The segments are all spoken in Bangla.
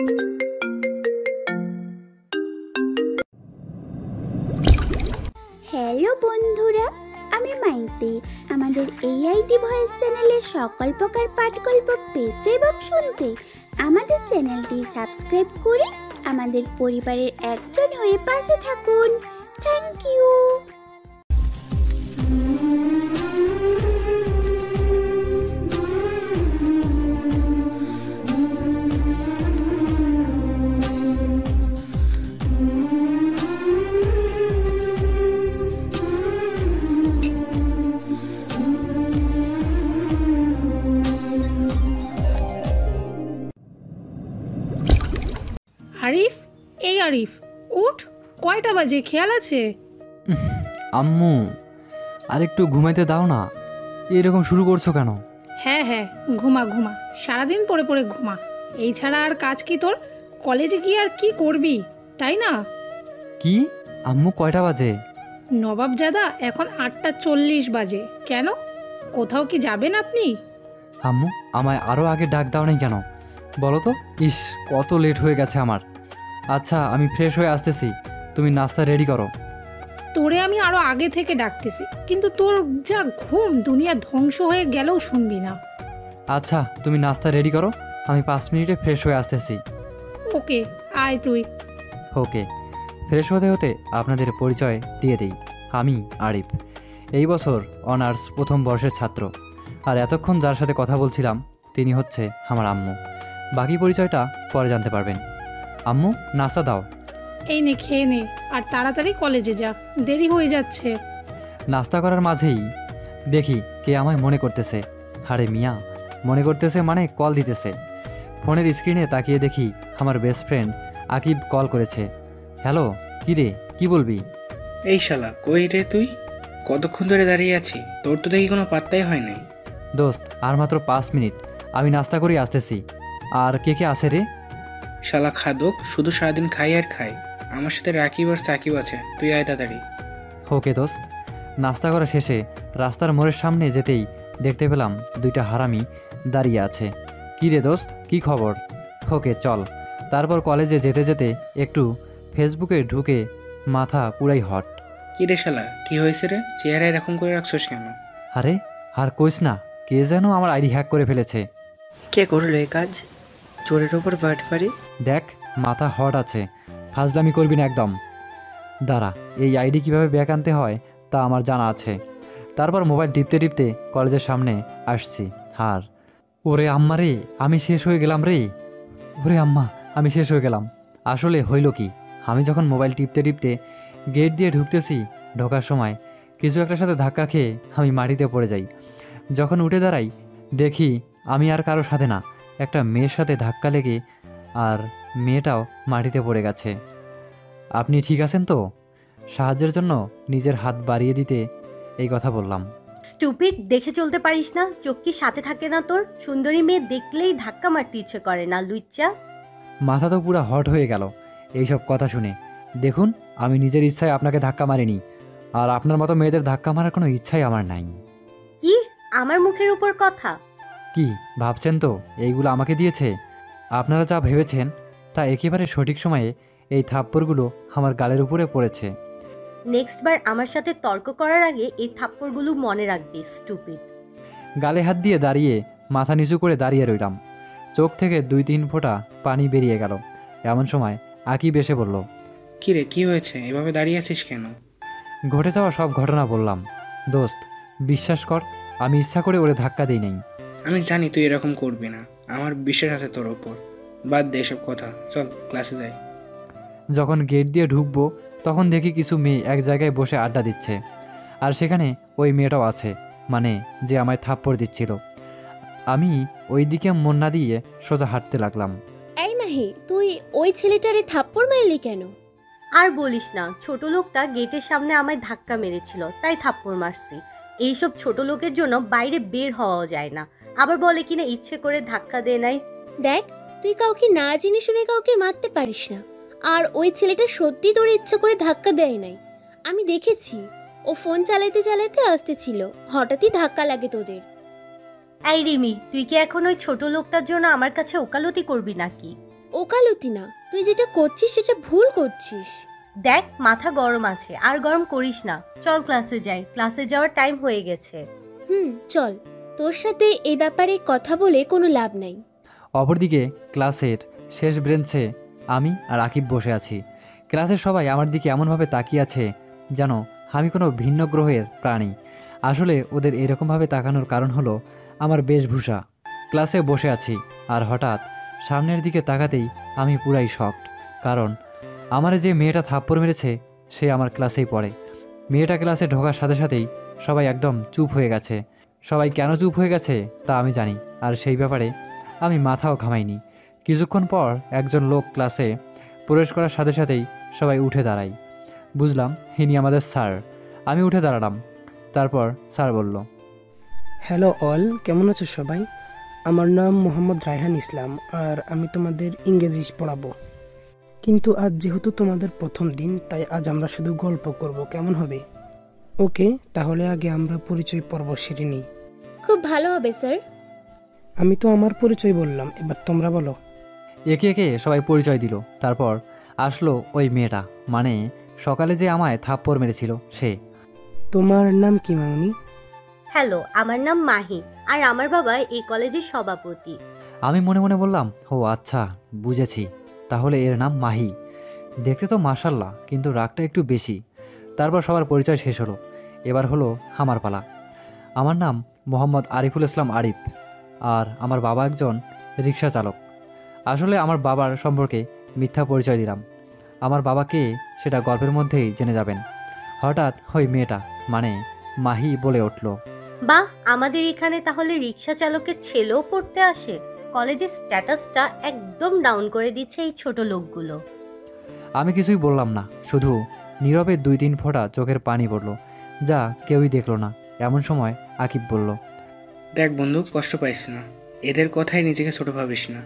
হ্যালো বন্ধুরা, আমি মাইতি। আমাদের AID ভয়েস চ্যানেলের সকল প্রকার পাঠগল্প পেতে এবং শুনতে আমাদের চ্যানেলটি সাবস্ক্রাইব করে আমাদের পরিবারের একজন হয়ে পাশে থাকুন। Thank you. আরিফ, এই আরিফ উঠ, কয়টা বাজে খেয়াল আছে? আম্মু আর একটু ঘুমাইতে দাও না, এরকম শুরু করছো কেন? হ্যাঁ হ্যাঁ, ঘুমা ঘুমা, সারাদিন পরে পরে ঘুমা। এই ছাড়া আর কাজ কি তোর? কলেজে গিয়ে আর কি করবি, তাই না? কি আম্মু, কয়টা বাজে? নবাবজাদা এখন 8:40 বাজে। কেন, কোথাও কি যাবেন আপনি? আম্মু আমায় আরও আগে ডাক দাও নাই কেন বলো তো? ইস, কত লেট হয়ে গেছে আমার। আচ্ছা আমি ফ্রেশ হয়ে আসতেছি, তুমি নাস্তা রেডি করো। তোরে আমি আরো আগে থেকে ডাকতেছি, কিন্তু তোর যা ঘুম, দুনিয়া ধ্বংস হয়ে গেলেও শুনবি না। আচ্ছা তুমি নাস্তা রেডি করো, আমি 5 মিনিটে ফ্রেশ হয়ে আসতেছি। ওকে, আয় তুই। ওকে। ফ্রেশ হতে হতে আপনাদের পরিচয় দিয়ে দিই, আমি আরিফ, এই বছর অনার্স প্রথম বর্ষের ছাত্র। আর এতক্ষণ যার সাথে কথা বলছিলাম তিনি হচ্ছে আমার আম্মু। বাকি পরিচয়টা পরে জানতে পারবেন। আম্মু নাস্তা দাও। এই নে, খেয়ে নে, আর তাড়াতাড়ি কলেজে যা, দেরি হয়ে যাচ্ছে। নাস্তা করার মাঝেই দেখি কে আমায় মনে করতেছে। আরে মিয়া, মনে করতেছে মানে কল দিতেছে। ফোনের স্ক্রিনে তাকিয়ে দেখি আমার বেস্ট ফ্রেন্ড আকিব কল করেছে। হ্যালো, কী রে, কী বলবি? এই শালা, কই রে তুই? কতক্ষণ ধরে দাঁড়িয়ে আছি, তোর তো দেখি কোনো পাত্তাই হয় নাই। দোস্ত আর মাত্র 5 মিনিট, আমি নাস্তা করে আসতেছি। আর কে কে আসে রে? শালা খাদক, শুধু সারাদিন খাই আর খাই। আমার সাথে রাকিব আর সাকিব আছে, তুই আয় তাড়াতাড়ি। ওকে দোস্ত। নাস্তা করা শেষে রাস্তার মোড়ের সামনে যেতেই দেখতে পেলাম 2টা হারামি দাঁড়িয়ে আছে। কী রে দোস্ত, কী খবর? ওকে চল। তারপর কলেজে যেতে যেতে একটু ফেসবুকে ঢুকে মাথা পুরাই হট। কি রে শালা, কি হয়েছে রে? চেহারা এরকম করে রাখছিস কেন? আরে আর কইস না, কে যেন আমার আইডি হ্যাক করে ফেলেছে। কে করলো এই কাজ? চোরের ওপর বাটপারি। দেখ, মাথা হট আছে, ফাজলামি করবি না একদম। দাঁড়া, এই আইডি কিভাবে ব্যাক আনতে হয় তা আমার জানা আছে। তারপর মোবাইল টিপতে টিপতে কলেজের সামনে আসছি। আর ওরে আম্মা রে, আমি শেষ হয়ে গেলাম রে। ওরে আম্মা, আমি শেষ হয়ে গেলাম। আসলে হইল কি, আমি যখন মোবাইল টিপতে টিপতে গেট দিয়ে ঢুকতেছি, ঢোকার সময় কিছু একটার সাথে ধাক্কা খেয়ে আমি মাটিতে পড়ে যাই। যখন উঠে দাঁড়াই দেখি আমি আর কারোর সাথে না, একটা মেয়ের সাথে ধাক্কা লেগে আর মেয়েটাও মাটিতে পড়ে গেছে। আপনি ঠিক আছেন তো? সাহায্যের জন্য নিজের হাত বাড়িয়ে দিতে এই কথা বললাম। স্টুপিড, দেখে চলতে পারিস না? চোখ কি সাথে থাকে না তোর? সুন্দরী মেয়ে দেখলেই ধাক্কা মারতে ইচ্ছে করে না, লুচ্চা? মাথা তো পুরো হট হয়ে গেল এইসব কথা শুনে। দেখুন, আমি নিজের ইচ্ছায় আপনাকে ধাক্কা মারিনি, আর আপনার মতো মেয়েদের ধাক্কা মারার কোনো ইচ্ছাই আমার নাই। কি আমার মুখের উপর কথা? কি ভাবছেন তো এইগুলো আমাকে দিয়েছে? আপনারা যা ভেবেছেন তা একেবারে সঠিক সময়ে এই থাপ্পড়গুলো আমার গালের উপরে পড়েছে। নেক্সট বার আমার সাথে তর্ক করার আগে এই থাপ্পড়গুলো মনে রাখবি, স্টুপিড। গালে হাত দিয়ে দাঁড়িয়ে মাথা নিচু করে দাঁড়িয়ে রইলাম। চোখ থেকে 2-3 ফোঁটা পানি বেরিয়ে গেল। এমন সময় আকিব এসে বলল, কি রে, কি হয়েছে? এভাবে দাঁড়িয়ে আছিস কেন? ঘটে যাওয়া সব ঘটনা বললাম। দোস্ত বিশ্বাস কর, আমি ইচ্ছা করে ওরে ধাক্কা দিই নাই। আমি জানি তুই এরকম করবি না, আমার বিশ্বাস আছে তোর ওপর। বাদ দে এসব কথা, চল ক্লাসে যাই। যখন গেট দিয়ে ঢুকবো তখন দেখি কিছু মেয়ে এক জায়গায় বসে আড্ডা দিচ্ছে, আর সেখানে ওই মেয়েটাও আছে, মানে যে আমায় থাপ্পড় দিচ্ছিল। আমি ওই দিকে মন না দিয়ে সোজা হাঁটতে লাগলাম। এই মাহি, তুই ওই ছেলেটারে থাপ্পড় মারলি কেন? আর বলিস না, ছোট লোকটা গেটের সামনে আমায় ধাক্কা মেরেছিল, তাই থাপ্পড় মারছি। এইসব ছোট লোকের জন্য বাইরে বের হওয়াও যায় না, আবার বলে কিনা ইচ্ছে করে ধাক্কা দে নাই। দেখ, তুই কাউকে না জেনে শুনে কাউকে মারতে পারিস না। আর ওই ছেলেটা সত্যি তোর ইচ্ছা করে ধাক্কা দেয় নাই, আমি দেখেছি। ও ফোন চালাইতে চালাইতে আসতেছিল, হঠাৎই ধাক্কা লাগে তোদের। এই রিমি, তুই কি এখন ওই ছোট লোকটার জন্য আমার কাছে ওকালতি করবি নাকি? ওকালতি না, তুই যেটা করছিস সেটা ভুল করছিস। দেখ মাথা গরম আছে, আর গরম করিস না। চল ক্লাসে যাই, ক্লাসে যাওয়ার টাইম হয়ে গেছে। চল, তোর সাথে এই ব্যাপারে কথা বলে কোনো লাভ নাই। অপরদিকে ক্লাসের শেষ বেঞ্চে আমি আর আকিব বসে আছি। ক্লাসের সবাই আমার দিকে এমনভাবে তাকিয়ে আছে যেন আমি কোনো ভিন্ন গ্রহের প্রাণী। আসলে ওদের এরকমভাবে তাকানোর কারণ হলো আমার বেশভূষা। ক্লাসে বসে আছি আর হঠাৎ সামনের দিকে তাকাতেই আমি পুরাই শকড, কারণ আমার যে মেয়েটা থাপ্পড় মেরেছে সে আমার ক্লাসেই পড়ে। মেয়েটা ক্লাসে ঢোকার সাথে সাথেই সবাই একদম চুপ হয়ে গেছে। সবাই কেন চুপ হয়ে গেছে তা আমি জানি, আর সেই ব্যাপারে আমি মাথাও ঘামাইনি। কিছুক্ষণ পর একজন লোক ক্লাসে প্রবেশ করার সাথে সাথেই সবাই উঠে দাঁড়ায়। বুঝলাম ইনি আমাদের স্যার। আমি উঠে দাঁড়ালাম। তারপর স্যার বলল, হ্যালো অল, কেমন আছো সবাই? আমার নাম মোহাম্মদ রায়হান ইসলাম, আর আমি তোমাদের ইংরেজি পড়াবো। কিন্তু আজ যেহেতু তোমাদের প্রথম দিন, তাই আজ আমরা শুধু গল্প করব, কেমন হবে? ওকে, তাহলে আগে আমরা পরিচয় পর্ব সেরে নিই। খুব ভালো হবে স্যার। আমি তো আমার পরিচয় বললাম, এবার তোমরা বলো। একে একে সবাই পরিচয় দিল। তারপর আসলো ওই মেয়েটা, মানে সকালে যে আমায় থাপ্পড় মেরেছিল সে। তোমার নাম কি মামনি? হ্যালো, আমার নাম মাহি, আর আমার বাবা এই কলেজের সভাপতি। আমি মনে মনে বললাম, ও আচ্ছা বুঝেছি, তাহলে এর নাম মাহি। দেখতে তো মাশাল্লাহ, কিন্তু রাগটা একটু বেশি। তারপর সবার পরিচয় শেষ হলো। এবার হলো আমার পালা। আমার নাম মোহাম্মদ আরিফুল ইসলাম আরিফ, আর আমার বাবা একজন রিক্সা চালক। আসলে আমার বাবার সম্পর্কে মিথ্যা পরিচয় দিলাম। আমার বাবাকে সেটা গল্পের মধ্যেই জেনে যাবেন। হঠাৎ ওই মেয়েটা, মানে মাহি, বলে উঠল, বাহ, আমাদের এখানে তাহলে রিক্সা চালকের ছেলেও পড়তে আসে। কলেজের স্ট্যাটাসটা একদম ডাউন করে দিচ্ছে এই ছোট লোকগুলো। আমি কিছুই বললাম না, শুধু নীরবে 2-3 ফোঁটা চোখের পানি পড়ল, যা কেউই দেখলো না। এমন সময় আকিব বলল, দেখ বন্ধু, কষ্ট পাইস না, এদের কথাই নিজেকে ছোট ভাবিস না।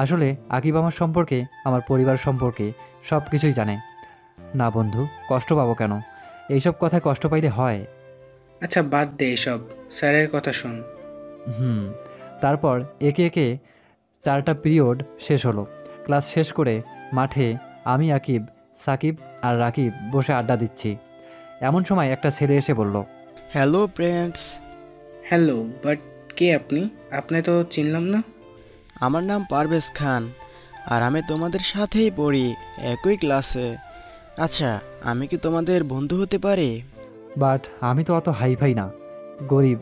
আসলে আকিব আমার সম্পর্কে, আমার পরিবার সম্পর্কে সব কিছুই জানে। না বন্ধু, কষ্ট পাবো কেন? এইসব কথায় কষ্ট পাইলে হয়? আচ্ছা বাদ দে এসব, স্যারের কথা শোন। তারপর একে একে 4টা পিরিয়ড শেষ হলো। ক্লাস শেষ করে মাঠে আমি, আকিব, সাকিব আর রাকিব বসে আড্ডা দিচ্ছি। এমন সময় একটা ছেলে এসে বলল, হ্যালো ফ্রেন্ডস। হ্যালো, বাট কে আপনি? আপনি তো চিনলাম না। আমার নাম পারভেজ খান, আর আমি তোমাদের সাথেই পড়ি, একই ক্লাসে। আচ্ছা, আমি কি তোমাদের বন্ধু হতে পারি? বাট আমি তো অত হাইফাই না, গরিব।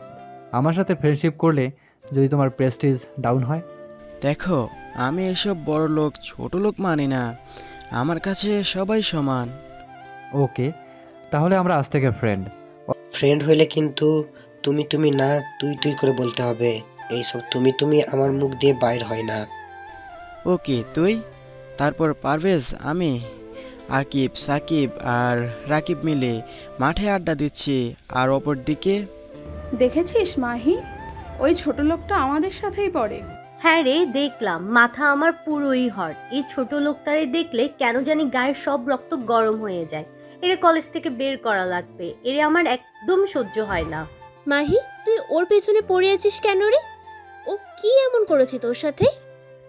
আমার সাথে ফ্রেন্ডশিপ করলে যদি তোমার প্রেস্টিজ ডাউন হয়? দেখো, আমি এসব বড় লোক ছোট লোক মানি না, আমার কাছে সবাই সমান। ওকে, তাহলে আমরা আজ থেকে ফ্রেন্ড। ফ্রেন্ড হইলে কিন্তু তুমি তুমি না, তুই তুই করে বলতে হবে। এইসব তুমি তুমি আমার মুখ দিয়ে বাইর হয় না। ওকে, তুই। তারপর পারভেজ, আমি, আকিব, সাকিব আর রাকিব মিলে মাঠে আড্ডা দিচ্ছি, আর অপর দিকে দেখেছিস মাহি, ওই ছোট লোকটা আমাদের সাথেই পড়ে। হ্যাঁ রে, দেখলাম। মাথা আমার পুরোই হট। এই ছোট লোকটারে দেখলে কেন জানি গায়ের সব রক্ত গরম হয়ে যায়। এরে কলেজ থেকে বের করা লাগবে, এরে আমার একদম সহ্য হয় না। মাহি, তুই ওর পেছনে পড়ে আছিস কেন রে? ও কি এমন করেছে তোর সাথে?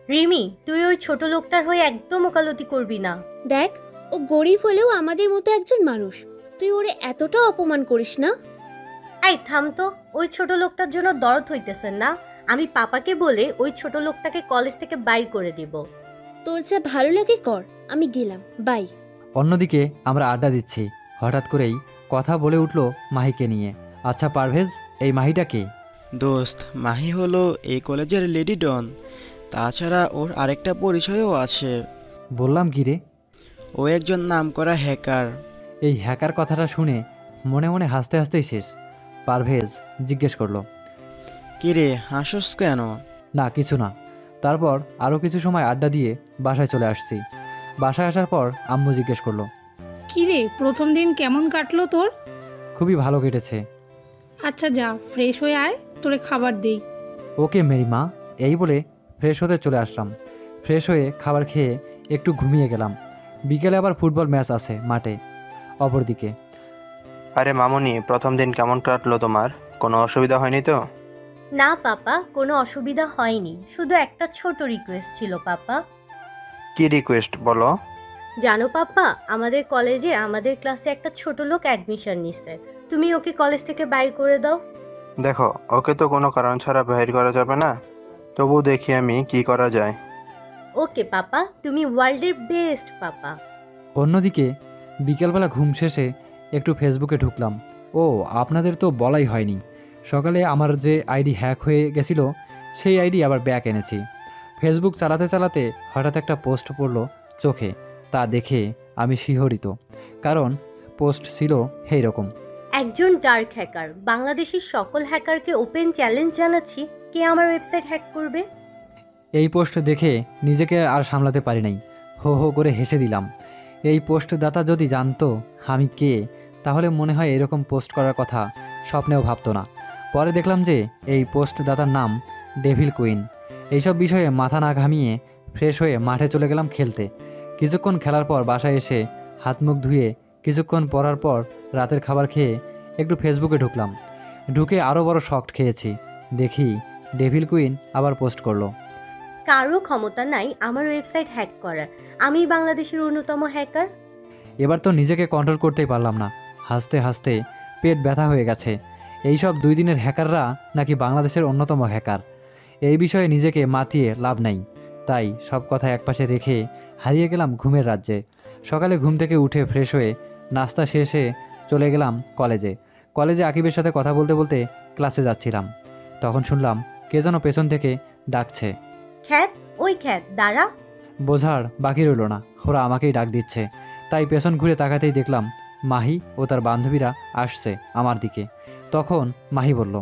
রিমি, তুই ওই ছোট লোকটার হয়ে একদম ওকালতি করবি না। দেখ, ও গরিব হলেও আমাদের মতো একজন মানুষ, তুই ওরে এতটা অপমান করিস না। এই থাম তো, ওই ছোট লোকটার জন্য দরদ হইতেছেন না? আমি পাপাকে বলে ওই ছোট লোকটাকে কলেজ থেকে বাইর করে দিব। তোর যা ভালো লাগে কর, আমি গেলাম, বাই। অন্যদিকে আমরা আড্ডা দিচ্ছি। হঠাৎ করেই কথা বলে উঠল মাহিকে নিয়ে। আচ্ছা পারভেজ, এই মাহিটা কে? দোস্ত, মাহি হলো এই কলেজের লেডি ডন। তাছাড়া ওর আরেকটা পরিচয়ও আছে। বললাম কি রে? ও একজন নামকরা হ্যাকার। এই হ্যাকার কথাটা শুনে মনে মনে হাসতে হাসতেই শেষ। পারভেজ জিজ্ঞেস করলো, কিরে হাসস কেন? না কিছু না। তারপর আরও কিছু সময় আড্ডা দিয়ে বাসায় চলে আসছি। বাসায় আসার পর আম্মু জিজ্ঞেস করলো, কি রে, প্রথম দিন কেমন কাটলো তোর? খুবই ভালো কেটেছে। আচ্ছা যা, ফ্রেশ হয়ে আয়, তোরে খাবার দেই। ওকে মেরি মা। এই বলে ফ্রেশ হতে চলে আসলাম। ফ্রেশ হয়ে খাবার খেয়ে একটু ঘুমিয়ে গেলাম। বিকেলে আবার ফুটবল ম্যাচ আছে মাঠে। অপরদিকে, আরে মামুনি, প্রথম দিন কেমন কাটলো তোমার? কোনো অসুবিধা হয়নি তো? না পাপা, কোনো অসুবিধা হয়নি, শুধু একটা ছোট রিকোয়েস্ট ছিল পাপা। কি রিকোয়েস্ট বলো? জানো পাপ্পা, আমাদের কলেজে আমাদের ক্লাসে একটা ছোট লোক অ্যাডমিশন নিচ্ছে। তুমি ওকে কলেজ থেকে বাইর করে দাও। দেখো, ওকে তো কোনো কারণ ছাড়া বাহির করা যাবে না, তবু দেখি আমি কি করা যায়। ওকে পাপা, তুমি ওয়ার্ল্ডের বেস্ট পাপা। অন্যদিকে বিকেলবেলা ঘুম শেষে একটু ফেসবুকে ঢুকলাম। ও, আপনাদের তো বলাই হয়নি, সকালে আমার যে আইডি হ্যাক হয়ে গেছিল সেই আইডি আবার ব্যাক এনেছি। ফেসবুক চালাতে চালাতে হঠাৎ একটা পোস্ট পড়ল চোখে। তা দেখে আমি শিহরিত, কারণ পোস্ট ছিল এইরকম: একজন ডার্ক হ্যাকার, বাংলাদেশের সকল হ্যাকারকে ওপেন চ্যালেঞ্জ জানাচ্ছি, কে আমার ওয়েবসাইট হ্যাক করবে। এই পোস্ট দেখে নিজেকে আর সামলাতে পারি নাই, হো হো করে হেসে দিলাম। এই পোস্টদাতা যদি জানতো আমি কে, তাহলে মনে হয় এরকম পোস্ট করার কথা স্বপ্নেও ভাবতো না। পরে দেখলাম যে এই পোস্টদাতার নাম ডেভিল কুইন। এইসব বিষয়ে মাথা না ঘামিয়ে ফ্রেশ হয়ে মাঠে চলে গেলাম খেলতে। কিছুক্ষণ খেলার পর বাসায় এসে হাত মুখ ধুয়ে কিছুক্ষণ পরার পর রাতের খাবার খেয়ে একটু ফেসবুকে ঢুকলাম। ঢুকে আরও বড় শক খেয়েছি, দেখি ডেভিল কুইন আবার পোস্ট করলো: কারো ক্ষমতা নাই আমার ওয়েবসাইট হ্যাক করার, আমি বাংলাদেশের অন্যতম হ্যাকার। এবার তো নিজেকে কন্ট্রোল করতেই পারলাম না, হাসতে হাসতে পেট ব্যথা হয়ে গেছে। এইসব 2 দিনের হ্যাকাররা নাকি বাংলাদেশের অন্যতম হ্যাকার, এই বিষয়ে নিজেকে মাতিয়ে লাভ নাই। তাই সব কথা একপাশে রেখে হারিয়ে গেলাম ঘুমের রাজ্যে। সকালে ঘুম থেকে উঠে ফ্রেশ হয়ে নাস্তা শেষে চলে গেলাম কলেজে আকিবের সাথে কথা বলতে বলতে ক্লাসে যাচ্ছিলাম। তখন শুনলাম কে যেন পেছন থেকে ডাকছে। খ্যাত, ওই খ্যাত দাঁড়া। বোঝার বাকি রইল না, ওরা আমাকেই ডাক দিচ্ছে। তাই পেছন ঘুরে তাকাতেই দেখলাম মাহি ও তার বান্ধবীরা আসছে আমার দিকে। তখন মাহি বলল: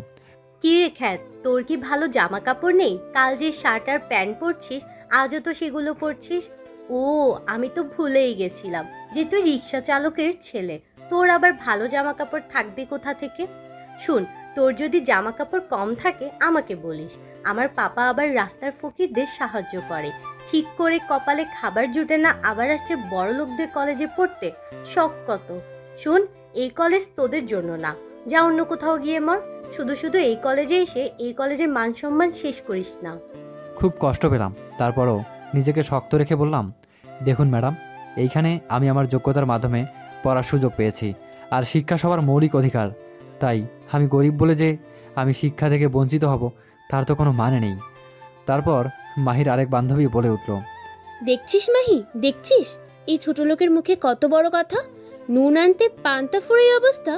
কি রে খ্যাত, তোর কি ভালো জামা কাপড় নেই? কাল যে শার্ট আর প্যান্ট পরছিস, আজও তো সেগুলো পরছিস। ও, আমি তো ভুলেই গেছিলাম যে তুই রিক্সা চালকের ছেলে, তোর আবার ভালো জামা কাপড় থাকবে কোথা থেকে? শুন, তোর যদি জামা কাপড় কম থাকে আমাকে বলিস, আমার পাপা আবার রাস্তার ফকিরদের সাহায্য করে। ঠিক করে কপালে খাবার জুটে না, আবার আসছে বড় লোকদের কলেজে পড়তে। শখ কত! শুন, এই কলেজ তোদের জন্য না, যা অন্য কোথাও গিয়ে মর। শুধু শুধু এই কলেজে এসে এই কলেজের মান সম্মান শেষ করিস না। খুব কষ্ট পেলাম, তারপরও নিজেকে শক্ত রেখে বললাম: দেখুন ম্যাডাম, এইখানে আমি আমার যোগ্যতার মাধ্যমে পড়ার সুযোগ পেয়েছি, আর শিক্ষা সবার মৌলিক অধিকার। তাই আমি গরিব বলে যে আমি শিক্ষা থেকে বঞ্চিত হব, তার তো কোনো মানে নেই। তারপর মাহির আরেক বান্ধবী বলে উঠল: দেখছিস মাহি, দেখছিস এই ছোট লোকের মুখে কত বড় কথা! নুন আনতে পান্তা ফুরাই অবস্থা,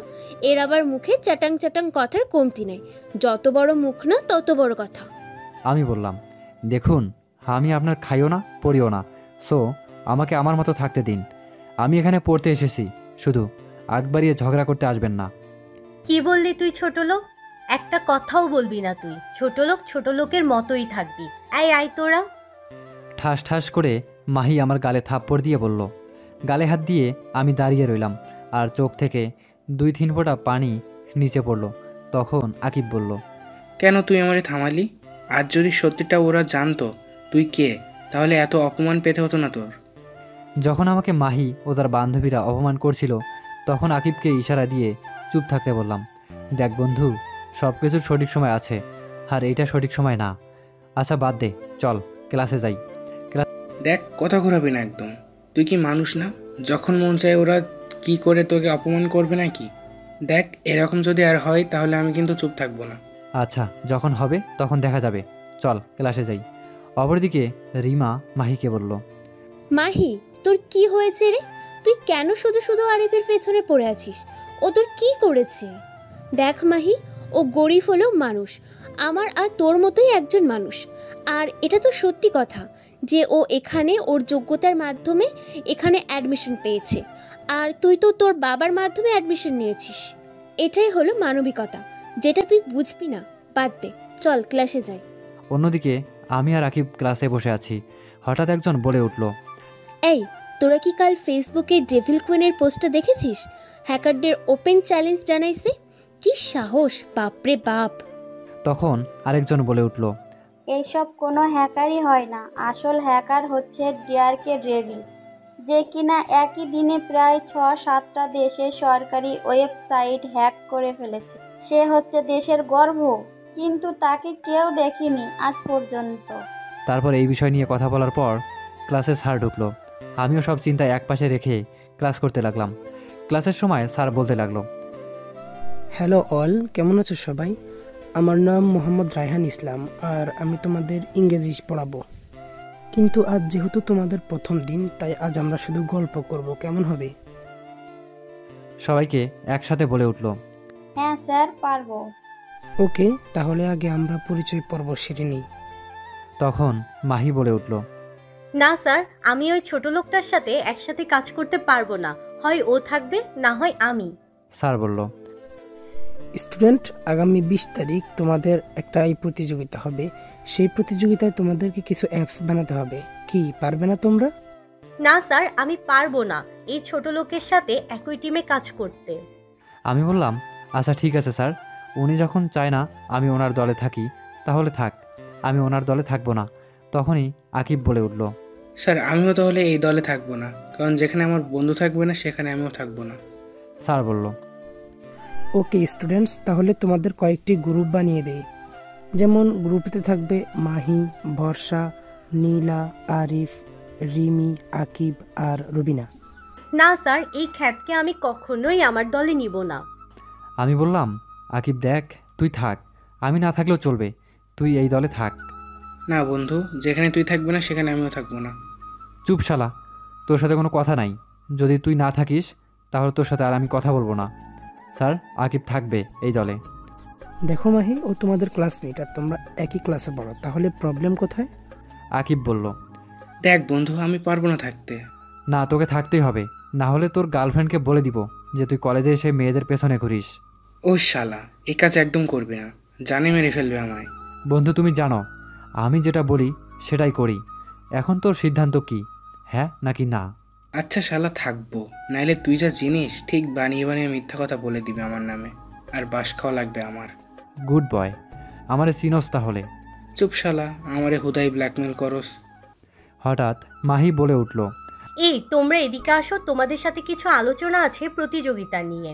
এর আবার মুখে চাটাং চাটাং কথার কমতি নাই। যত বড় মুখ না তত বড় কথা। আমি বললাম: দেখুন, আমি আপনার খাইও না পড়িও না, সো আমাকে আমার মতো থাকতে দিন। আমি এখানে পড়তে এসেছি, শুধু আগ বাড়িয়ে ঝগড়া করতে আসবেন না। কি বললি তুই ছোট লোক? একটা কথাও বলবি না তুই। ছোট লোক ছোট লোকের মতোই থাকবি। আয় তোরা। ঠাস ঠাস করে মাহি আমার গালে থাপ্পড় দিয়ে বলল। গালে হাত দিয়ে আমি দাঁড়িয়ে রইলাম, আর চোখ থেকে 2-3 ফোঁটা পানি নিচে পড়ল। তখন আকিব বলল: কেন তুই আমারে থামালি? আজ যদি সত্যিটা ওরা জানতো তুই কে, তাহলে এত অপমান পেতে হতো না তোর। যখন আমাকে মাহি ও তার বান্ধবীরা অপমান করছিল, তখন আকিবকে ইশারা দিয়ে চুপ থাকতে বললাম। দেখ বন্ধু, সব কিছুর সঠিক সময় আছে, আর এইটা সঠিক সময় না। আচ্ছা বাদ দে, চল ক্লাসে যাই। দেখ, কথা ঘোরাবি না একদম। তুই কি মানুষ না? যখন মন চায় ওরা কি করে তোকে অপমান করবে নাকি? দেখ, এরকম যদি আর হয় তাহলে আমি কিন্তু চুপ থাকবো না। আচ্ছা, যখন হবে তখন দেখা যাবে, চল ক্লাসে যাই। অপরদিকে রিমা মাহিকে বলল: মাহি, তোর কি হয়েছে রে? তুই কেন শুধু শুধু আরিফের পেছনে পড়ে আছিস? ও তোর কি করেছে? দেখ মাহি, ও গরিব হলেও মানুষ, আমার আর তোর মতোই একজন মানুষ। আর এটা তো সত্যি কথা যে ও এখানে ওর যোগ্যতার মাধ্যমে এখানে অ্যাডমিশন পেয়েছে, আর তুই তো তোর বাবার মাধ্যমে অ্যাডমিশন নিয়েছিস। এটাই হলো মানবিকতা, যেটা তুই বুঝবি না। বাদ দে, চল ক্লাসে যাই। অন্যদিকে আমি আর আকিব ক্লাসে বসে আছি, হঠাৎ একজন বলে উঠল: এই, তোরা কি কাল ফেসবুকে ডেভিল কুইনের পোস্টটা দেখেছিস? হ্যাকারদের ওপেন চ্যালেঞ্জ জানাইছে। কি সাহস, বাপরে বাপ! তখন আরেকজন বলে উঠল: এইসব কোনো হ্যাকারই হয় না, আসল হ্যাকার হচ্ছে ডিআরকে ডেভিল, যে কিনা একই দিনে প্রায় 6-7টা দেশের সরকারি ওয়েবসাইট হ্যাক করে ফেলেছে। সে হচ্ছে দেশের গর্ব, কিন্তু তাকে কেউ দেখেনি আজ পর্যন্ত। তারপর এই বিষয় নিয়ে কথা বলার পর ক্লাসে স্যার ঢুকলো। আমিও সব চিন্তা একপাশে রেখে ক্লাস করতে লাগলাম। ক্লাসের সময় স্যার বলতে লাগলো, হ্যালো অল, কেমন আছো সবাই? আমার নাম মোহাম্মদ রায়হান ইসলাম আর আমি তোমাদের ইংরেজি পড়াবো। কিন্তু আজ যেহেতু তোমাদের প্রথম দিন, তাই আজ আমরা শুধু গল্প করব, কেমন হবে? সবাইকে একসাথে বলে উঠলো, হ্যাঁ স্যার, পারবো। ওকে, তাহলে আগে আমরা পরিচয় পর্ব সেরে নিই। তখন মাহি বলে উঠল, না স্যার, আমি ওই ছোট লোকটার সাথে একসাথে কাজ করতে পারবো না। হয় ও থাকবে, না হয় আমি। স্যার বলল, স্টুডেন্ট, আগামী 20 তারিখ তোমাদের একটা এই প্রতিযোগিতা হবে। সেই প্রতিযোগিতায় তোমাদেরকে কিছু অ্যাপস বানাতে হবে। কি পারবে না তোমরা? না স্যার, আমি পারবো না এই ছোট লোকের সাথে একই টিমে কাজ করতে। আমি বললাম, আচ্ছা ঠিক আছে স্যার, উনি যখন চায় না আমি ওনার দলে থাকি তাহলে থাক, আমি ওনার দলে থাকবো না। তখনই আকিব বলে উঠল, স্যার আমিও তাহলে এই দলে থাকবো না, কারণ যেখানে আমার বন্ধু থাকবে না সেখানে আমিও থাকবো না। স্যার বলল, ওকে স্টুডেন্টস, তাহলে তোমাদের কয়েকটি গ্রুপ বানিয়ে দেই। যেমন গ্রুপেতে থাকবে মাহি, বর্ষা, নীলা, আরিফ, রিমি, আকিব আর রুবিনা। না স্যার, এই খ্যাতকে আমি কখনোই আমার দলে নিব না। আমি বললাম, আকিব দেখ, তুই থাক, আমি না থাকলেও চলবে, তুই এই দলে থাক। না বন্ধু, যেখানে তুই থাকবে না সেখানে আমিও থাকবো না। চুপ শালা, তোর সাথে কোনো কথা নাই। যদি তুই না থাকিস তাহলে তোর সাথে আর আমি কথা বলবো না। স্যার, আকিব থাকবে এই দলে। দেখো মাহি, ও তোমাদের ক্লাসমেট আর তোমরা একই ক্লাসে পড়ো, তাহলে প্রবলেম কোথায়? আকিব বলল, দেখ বন্ধু, আমি পারবো না থাকতে। না, তোকে থাকতেই হবে, না হলে তোর গার্লফ্রেন্ডকে বলে দিব যে তুই কলেজে এসে মেয়েদের পেছনে ঘুরিস। ও শালা, এই কাজ একদম করবি না, জানে মেরে ফেলবে আমায়। বন্ধু, তুমি জানো আমি যেটা বলি সেটাই করি। এখন তোর সিদ্ধান্ত কি, হ্যাঁ নাকি না? আচ্ছা শালা, থাকবো, নাইলে তুই যা জিনিস ঠিক বানিয়ে বানিয়ে মিথ্যা কথা বলে দিবে আমার নামে, আর বাস খাওয়া লাগবে আমার। গুড বয়, আমারে চিনোস তাহলে। চুপ শালা, আমারে হুদাই ব্ল্যাকমেল করস। হঠাৎ মাহি বলে উঠল, এই তোমরা এদিকে আসো, তোমাদের সাথে কিছু আলোচনা আছে প্রতিযোগিতা নিয়ে।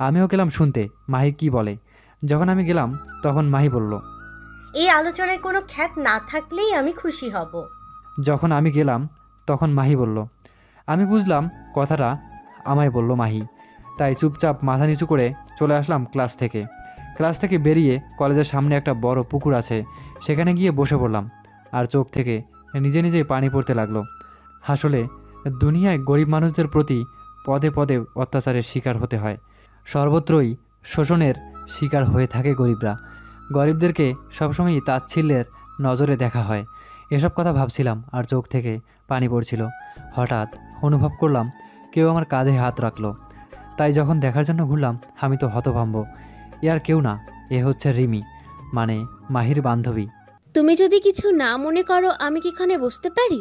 আমিও গেলাম শুনতে মাহি কি বলে। যখন আমি গেলাম তখন মাহি বলল, এই আলোচনায় কোনো খ্যাত না থাকলেই আমি খুশি হব। যখন আমি গেলাম তখন মাহি বলল, আমি বুঝলাম কথাটা আমায় বলল মাহি, তাই চুপচাপ মাথা নিচু করে চলে আসলাম ক্লাস থেকে। ক্লাস থেকে বেরিয়ে কলেজের সামনে একটা বড় পুকুর আছে, সেখানে গিয়ে বসে পড়লাম। আর চোখ থেকে নিজে নিজেই পানি পড়তে লাগলো। আসলে দুনিয়ায় গরিব মানুষদের প্রতি পদে পদে অত্যাচারের শিকার হতে হয়। সর্বত্রই শোষণের শিকার হয়ে থাকে গরিবরা। গরিবদেরকে সবসময়ই তাচ্ছিল্যের নজরে দেখা হয়। এসব কথা ভাবছিলাম আর চোখ থেকে পানি পড়ছিল। হঠাৎ অনুভব করলাম কেউ আমার কাঁধে হাত রাখলো। তাই যখন দেখার জন্য ঘুরলাম, আমি তো হতভম্ব। এ আর কেউ না, এ হচ্ছে রিমি, মানে মাহির বান্ধবী। তুমি যদি কিছু না মনে করো, আমি কি এখানে বসতে পারি?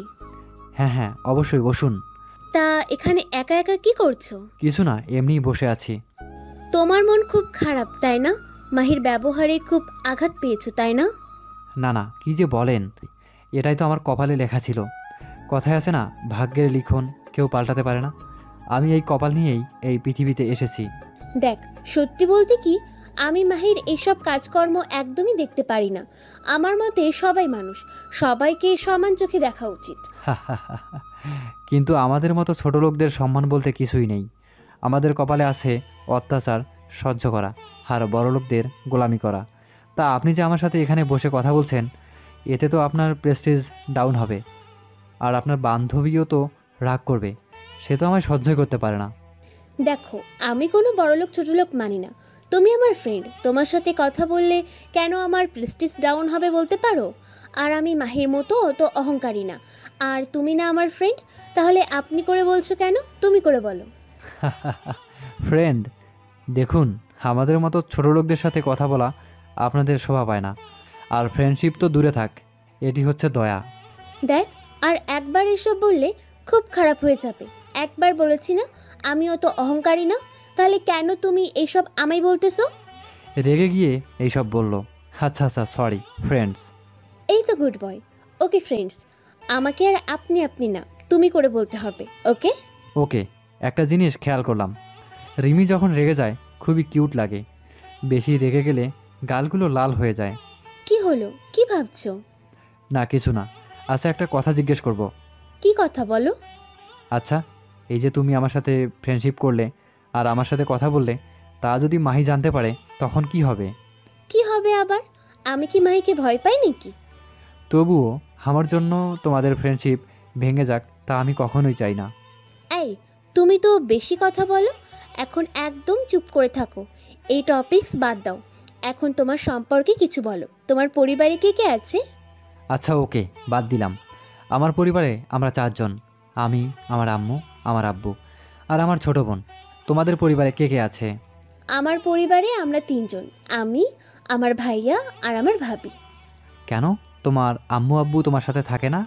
হ্যাঁ হ্যাঁ, অবশ্যই বসুন। তা এখানে একা একা কি করছো? কিছু না, এমনিই বসে আছি। তোমার মন খুব খারাপ তাই না? মাহির ব্যবহারে খুব আঘাত পেয়েছো তাই না? না না, কি যে বলেন, এটাই তো আমার কপালে লেখা ছিল। কথায় আছে না, ভাগ্যের লিখন কেউ পাল্টাতে পারে না। আমি এই কপাল নিয়েই এই পৃথিবীতে এসেছি। দেখ, সত্যি বলতে কি, আমি মাহির এসব কাজকর্ম একদমই দেখতে পারি না। আমার মতে সবাই মানুষ, সবাইকে সমান চোখে দেখা উচিত। কিন্তু আমাদের মতো ছোট লোকদের সম্মান বলতে কিছুই নেই। আমাদের কপালে আছে অত্যাচার সহ্য করা আর বড় লোকদের গোলামি করা। তা আপনি যে আমার সাথে এখানে বসে কথা বলছেন, এতে তো আপনার প্রেস্টিজ ডাউন হবে, আর আপনার বান্ধবীও তো রাগ করবে। সে তো আমায় সহ্যই করতে পারে না। দেখো, আমি কোনো বড়লোক ছোটলোক মানি না। তুমি আমার ফ্রেন্ড, তোমার সাথে কথা বললে কেন আমার প্রেস্টিজ ডাউন হবে বলতে পারো? আর আমি মাহির মতো অত অহংকারী না। আর তুমি না আমার ফ্রেন্ড, তাহলে আপনি করে বলছো কেন? তুমি করে বলো। ফ্রেন্ড, দেখুন, আমাদের মতো ছোট লোকদের সাথে কথা বলা আপনাদের শোভা পায় না। আর ফ্রেন্ডশিপ তো দূরে থাক, এটি হচ্ছে দয়া। দেখ, আর একবার এসব বললে খুব খারাপ হয়ে যাবে। একবার বলেছি না আমি অত অহংকারী না, তাহলে কেন তুমি এইসব আমায় বলতেছো? রেগে গিয়ে এইসব বলল। আচ্ছা আচ্ছা, সরি ফ্রেন্ডস। এই তো গুড বয়। ওকে ফ্রেন্ডস, আমাকে আর আপনি আপনি না, তুমি করে বলতে হবে। ওকে ওকে। একটা জিনিস খেয়াল করলাম, রিমি যখন রেগে যায় খুবই কিউট লাগে। বেশি রেগে গেলে গালগুলো লাল হয়ে যায়। কি হলো, কি ভাবছো? না কিছু না। আচ্ছা, একটা কথা জিজ্ঞেস করব। কি কথা বলো? আচ্ছা, এই যে তুমি আমার সাথে ফ্রেন্ডশিপ করলে আর আমার সাথে কথা বললে, তা যদি মাহি জানতে পারে তখন কি হবে? কি হবে আবার? আমি কি মাহিকে ভয় পাই নাকি? তবুও আমার জন্য তোমাদের ফ্রেন্ডশিপ ভেঙে যাক তা আমি কখনোই চাই না। এই, তুমি তো বেশি কথা বলো। এখন একদম চুপ করে থাকো। এই টপিকস বাদ দাও। এখন তোমার সম্পর্কে কিছু বলো। তোমার পরিবারে কে কে আছে? আচ্ছা ওকে, বাদ দিলাম। আমার পরিবারে আমরা 4 জন। আমি, আমার আম্মু, আমার আব্বু আর আমার ছোট বোন। তোমাদের পরিবারে কে কে আছে? আমার পরিবারে আমরা 3 জন। আমি, আমার ভাইয়া আর আমার ভাবি। কেন, তোমার আম্মু আব্বু তোমার সাথে থাকে না?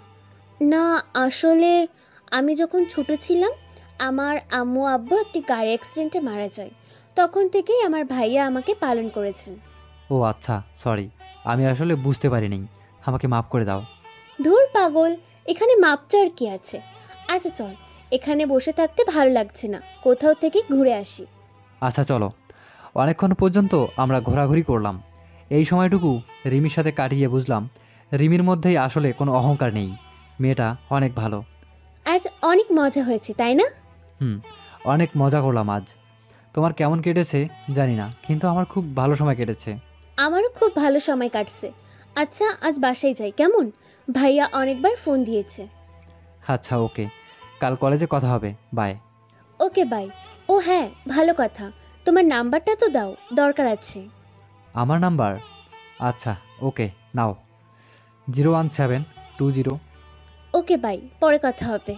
না, আসলে আমি যখন ছোট ছিলাম আমার আম্মু আব্বু একটি গাড়ি অ্যাক্সিডেন্টে মারা যায়। তখন থেকেই আমার ভাইয়া আমাকে পালন করেছেন। ও আচ্ছা, সরি, আমি আসলে বুঝতে পারিনি, আমাকে মাফ করে দাও। ধুর পাগল, এখানে মাপচার কি আছে? আচ্ছা চল, এখানে বসে থাকতে ভালো লাগছে না, কোথাও থেকে ঘুরে আসি। আচ্ছা চলো। অনেকক্ষণ পর্যন্ত আমরা ঘোরাঘুরি করলাম। এই সময়টুকু রিমির সাথে কাটিয়ে বুঝলাম রিমির মধ্যেই আসলে কোনো অহংকার নেই। মেয়েটা অনেক ভালো। আজ অনেক মজা হয়েছে, তাই না? অনেক মজা করলাম আজ। তোমার কেমন কেটেছে জানি না, কিন্তু আমার খুব ভালো সময় কেটেছে। আমারও খুব ভালো সময় কাটছে। আচ্ছা, আজ বাসায় যাই কেমন? ভাইয়া অনেকবার ফোন দিয়েছে। আচ্ছা ওকে, কাল কলেজে কথা হবে, বাই। Okay bye. ও হ্যাঁ, ভালো কথা, তোমার নাম্বারটা তো দাও, দরকার আছে। আমার নাম্বার? আচ্ছা ওকে, নাও, 01720। ওকে বাই, পরে কথা হবে।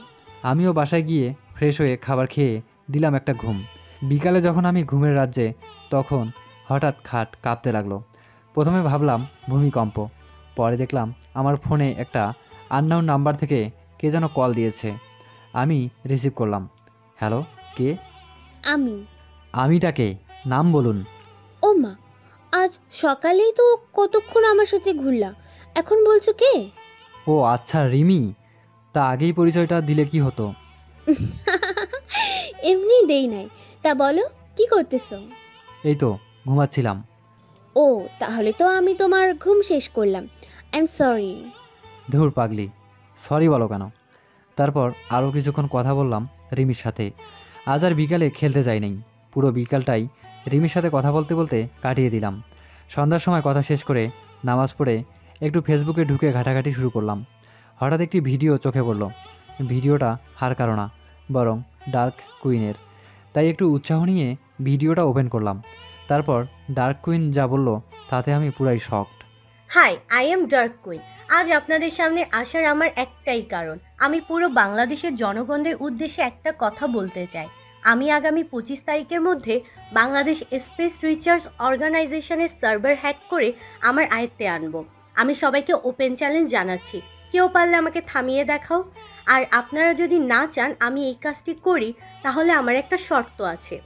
আমিও বাসায় গিয়ে ফ্রেশ হয়ে খাবার খেয়ে দিলাম একটা ঘুম। বিকালে যখন আমি ঘুমের রাজ্যে, তখন হঠাৎ খাট কাঁপতে লাগলো। প্রথমে ভাবলাম ভূমিকম্প, পরে দেখলাম আমার ফোনে একটা আননোন নাম্বার থেকে কে যেন কল দিয়েছে। আমি রিসিভ করলাম। হ্যালো, কে? আমিটাকে নাম বলুন। ও মা, আজ সকালেই তো কতক্ষণ আমার সাথে ঘুরলা, এখন বলছো কে? ও আচ্ছা রিমি, তা আগেই পরিচয়টা দিলে কি হতো? এমনি দেই নাই। তা বলো, কি করতেছো? এই তো ঘুমাচ্ছিলাম। ও, তাহলে তো আমি তোমার ঘুম শেষ করলাম। I am sorry. ধুর পাগলি, সরি বলো কেন? তারপর আরও কিছুক্ষণ কথা বললাম রিমির সাথে। আজ আর বিকালে খেলতে যাইনি। পুরো বিকালটাই রিমির সাথে কথা বলতে বলতে কাটিয়ে দিলাম। সন্ধ্যার সময় কথা শেষ করে নামাজ পড়ে একটু ফেসবুকে ঢুকে ঘাটাঘাটি শুরু করলাম। হঠাৎ একটি ভিডিও চোখে পড়ল। ভিডিওটা হার কারো না, বরং ডার্ক কুইনের। তাই একটু উৎসাহ নিয়ে ভিডিওটা ওপেন করলাম। তারপর ডার্ক কুইন যা বলল তাতে আমি পুরাই shocked. Hi, I am dark queen. আজ আপনাদের সামনে আসার আমার একটাই কারণ, আমি পুরো বাংলাদেশের জনগণদের উদ্দেশ্যে একটা কথা বলতে চাই। আমি আগামী 25 তারিখের মধ্যে বাংলাদেশ স্পেস রিসার্চ অর্গানাইজেশনের সার্ভার হ্যাক করে আমার আয়ত্তে আনব। আমি সবাইকে ওপেন চ্যালেঞ্জ জানাচ্ছি, কেউ পারলে আমাকে থামিয়ে দেখাও। আর আপনারা যদি না চান আমি এই কাজটি করি, তাহলে আমার একটা শর্ত আছে।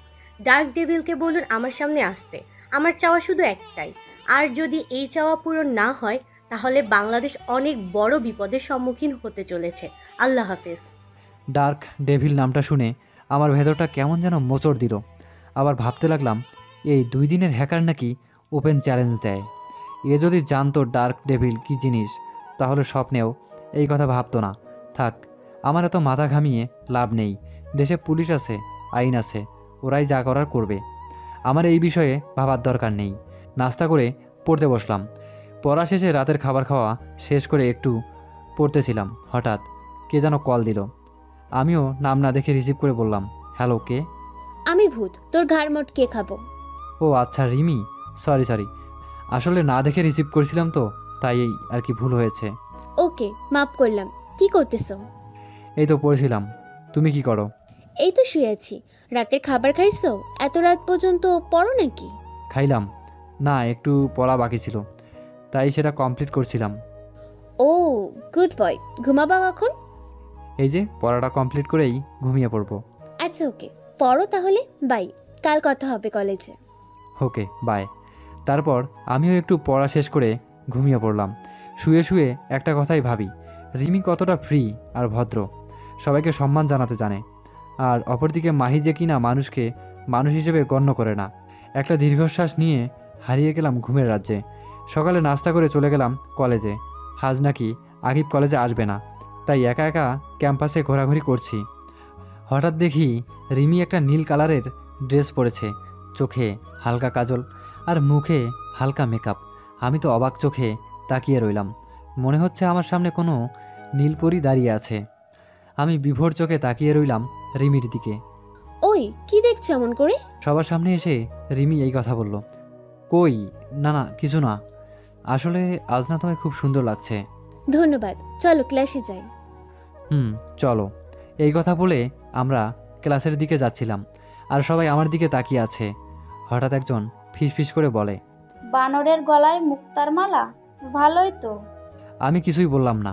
ডার্ক ডেভিলকে বলুন আমার সামনে আসতে। আমার চাওয়া শুধু একটাই, আর যদি এই চাওয়া পূরণ না হয় তাহলে বাংলাদেশ অনেক বড় বিপদের সম্মুখীন হতে চলেছে। আল্লাহ হাফেজ। ডার্ক ডেভিল নামটা শুনে আমার ভেতরটা কেমন যেন মোচড় দিল। আবার ভাবতে লাগলাম, এই 2 দিনের হ্যাকার নাকি ওপেন চ্যালেঞ্জ দেয়। এ যদি জানতো ডার্ক ডেভিল কী জিনিস, তাহলে স্বপ্নেও এই কথা ভাবতো না। থাক, আমার এত মাথা ঘামিয়ে লাভ নেই। দেশে পুলিশ আছে, আইন আছে, ওরাই যা করার করবে। আমার এই বিষয়ে ভাবার দরকার নেই। নাস্তা করে পড়তে বসলাম। পড়া শেষে রাতের খাবার খাওয়া শেষ করে একটু পড়তেছিলাম, হঠাৎ কে যেন কল দিল। আমিও নাম না দেখে রিসিভ করে বললাম, হ্যালো, কে? আমি ভূত, তোর ঘাড় মোটকে খাবো। ও আচ্ছা রিমি, সরি, আসলে না দেখে রিসিভ করছিলাম তো, তাই আর কি ভুল হয়েছে। ওকে, মাফ করলাম। কি করতেছো? এই তো পড়ছিলাম। তুমি কি করো? এই তো শুয়ে আছি। রাতের খাবার খাইছো? এত রাত পর্যন্ত পড়ো নাকি? খাইলাম না, একটু পড়া বাকি ছিল, তাই সেটা কমপ্লিট করছিলাম। ও গুড বয়, ঘুমাবা কখন? এই যে পড়াটা কমপ্লিট করেই ঘুমিয়ে পড়বো। আচ্ছা ওকে, পড়ো তাহলে। বাই, কাল কথা হবে কলেজে। Okay bye. তারপর আমিও একটু পড়া শেষ করে ঘুমিয়ে পড়লাম। শুয়ে শুয়ে একটা কথাই ভাবি, রিমি কতটা ফ্রি আর ভদ্র, সবাইকে সম্মান জানাতে জানে। আর অপরদিকে মাহি যে কিনা মানুষকে মানুষ হিসেবে গণ্য করে না। একটা দীর্ঘশ্বাস নিয়ে হারিয়ে গেলাম ঘুমের রাজ্যে। সকালে নাস্তা করে চলে গেলাম কলেজে। আজ নাকি আকিব কলেজে আসবে না, তাই একা একা ক্যাম্পাসে ঘোরাঘুরি করছি। হঠাৎ দেখি রিমি একটা নীল কালারের ড্রেস পরেছে, চোখে হালকা কাজল আর মুখে হালকা মেকআপ। আমি তো অবাক চোখে তাকিয়ে রইলাম, মনে হচ্ছে আমার সামনে কোনো নীলপরি দাঁড়িয়ে আছে। আমি বিভোর চোখে তাকিয়ে রইলাম রিমির দিকে। ওই কি দেখছো এমন করে? সবার সামনে এসে রিমি এই কথা বলল। কই, না না কিছু না, আসলে আজ না তোমায় খুব সুন্দর লাগছে। ধন্যবাদ, চলো ক্লাসে যাই। চলো। এই কথা বলে আমরা ক্লাসের দিকে যাচ্ছিলাম, আর সবাই আমার দিকে তাকিয়ে আছে। হঠাৎ একজন ফিসফিস করে বলে, বানরের গলায় মুক্তার মালা, ভালোই তো। আমি কিছুই বললাম না।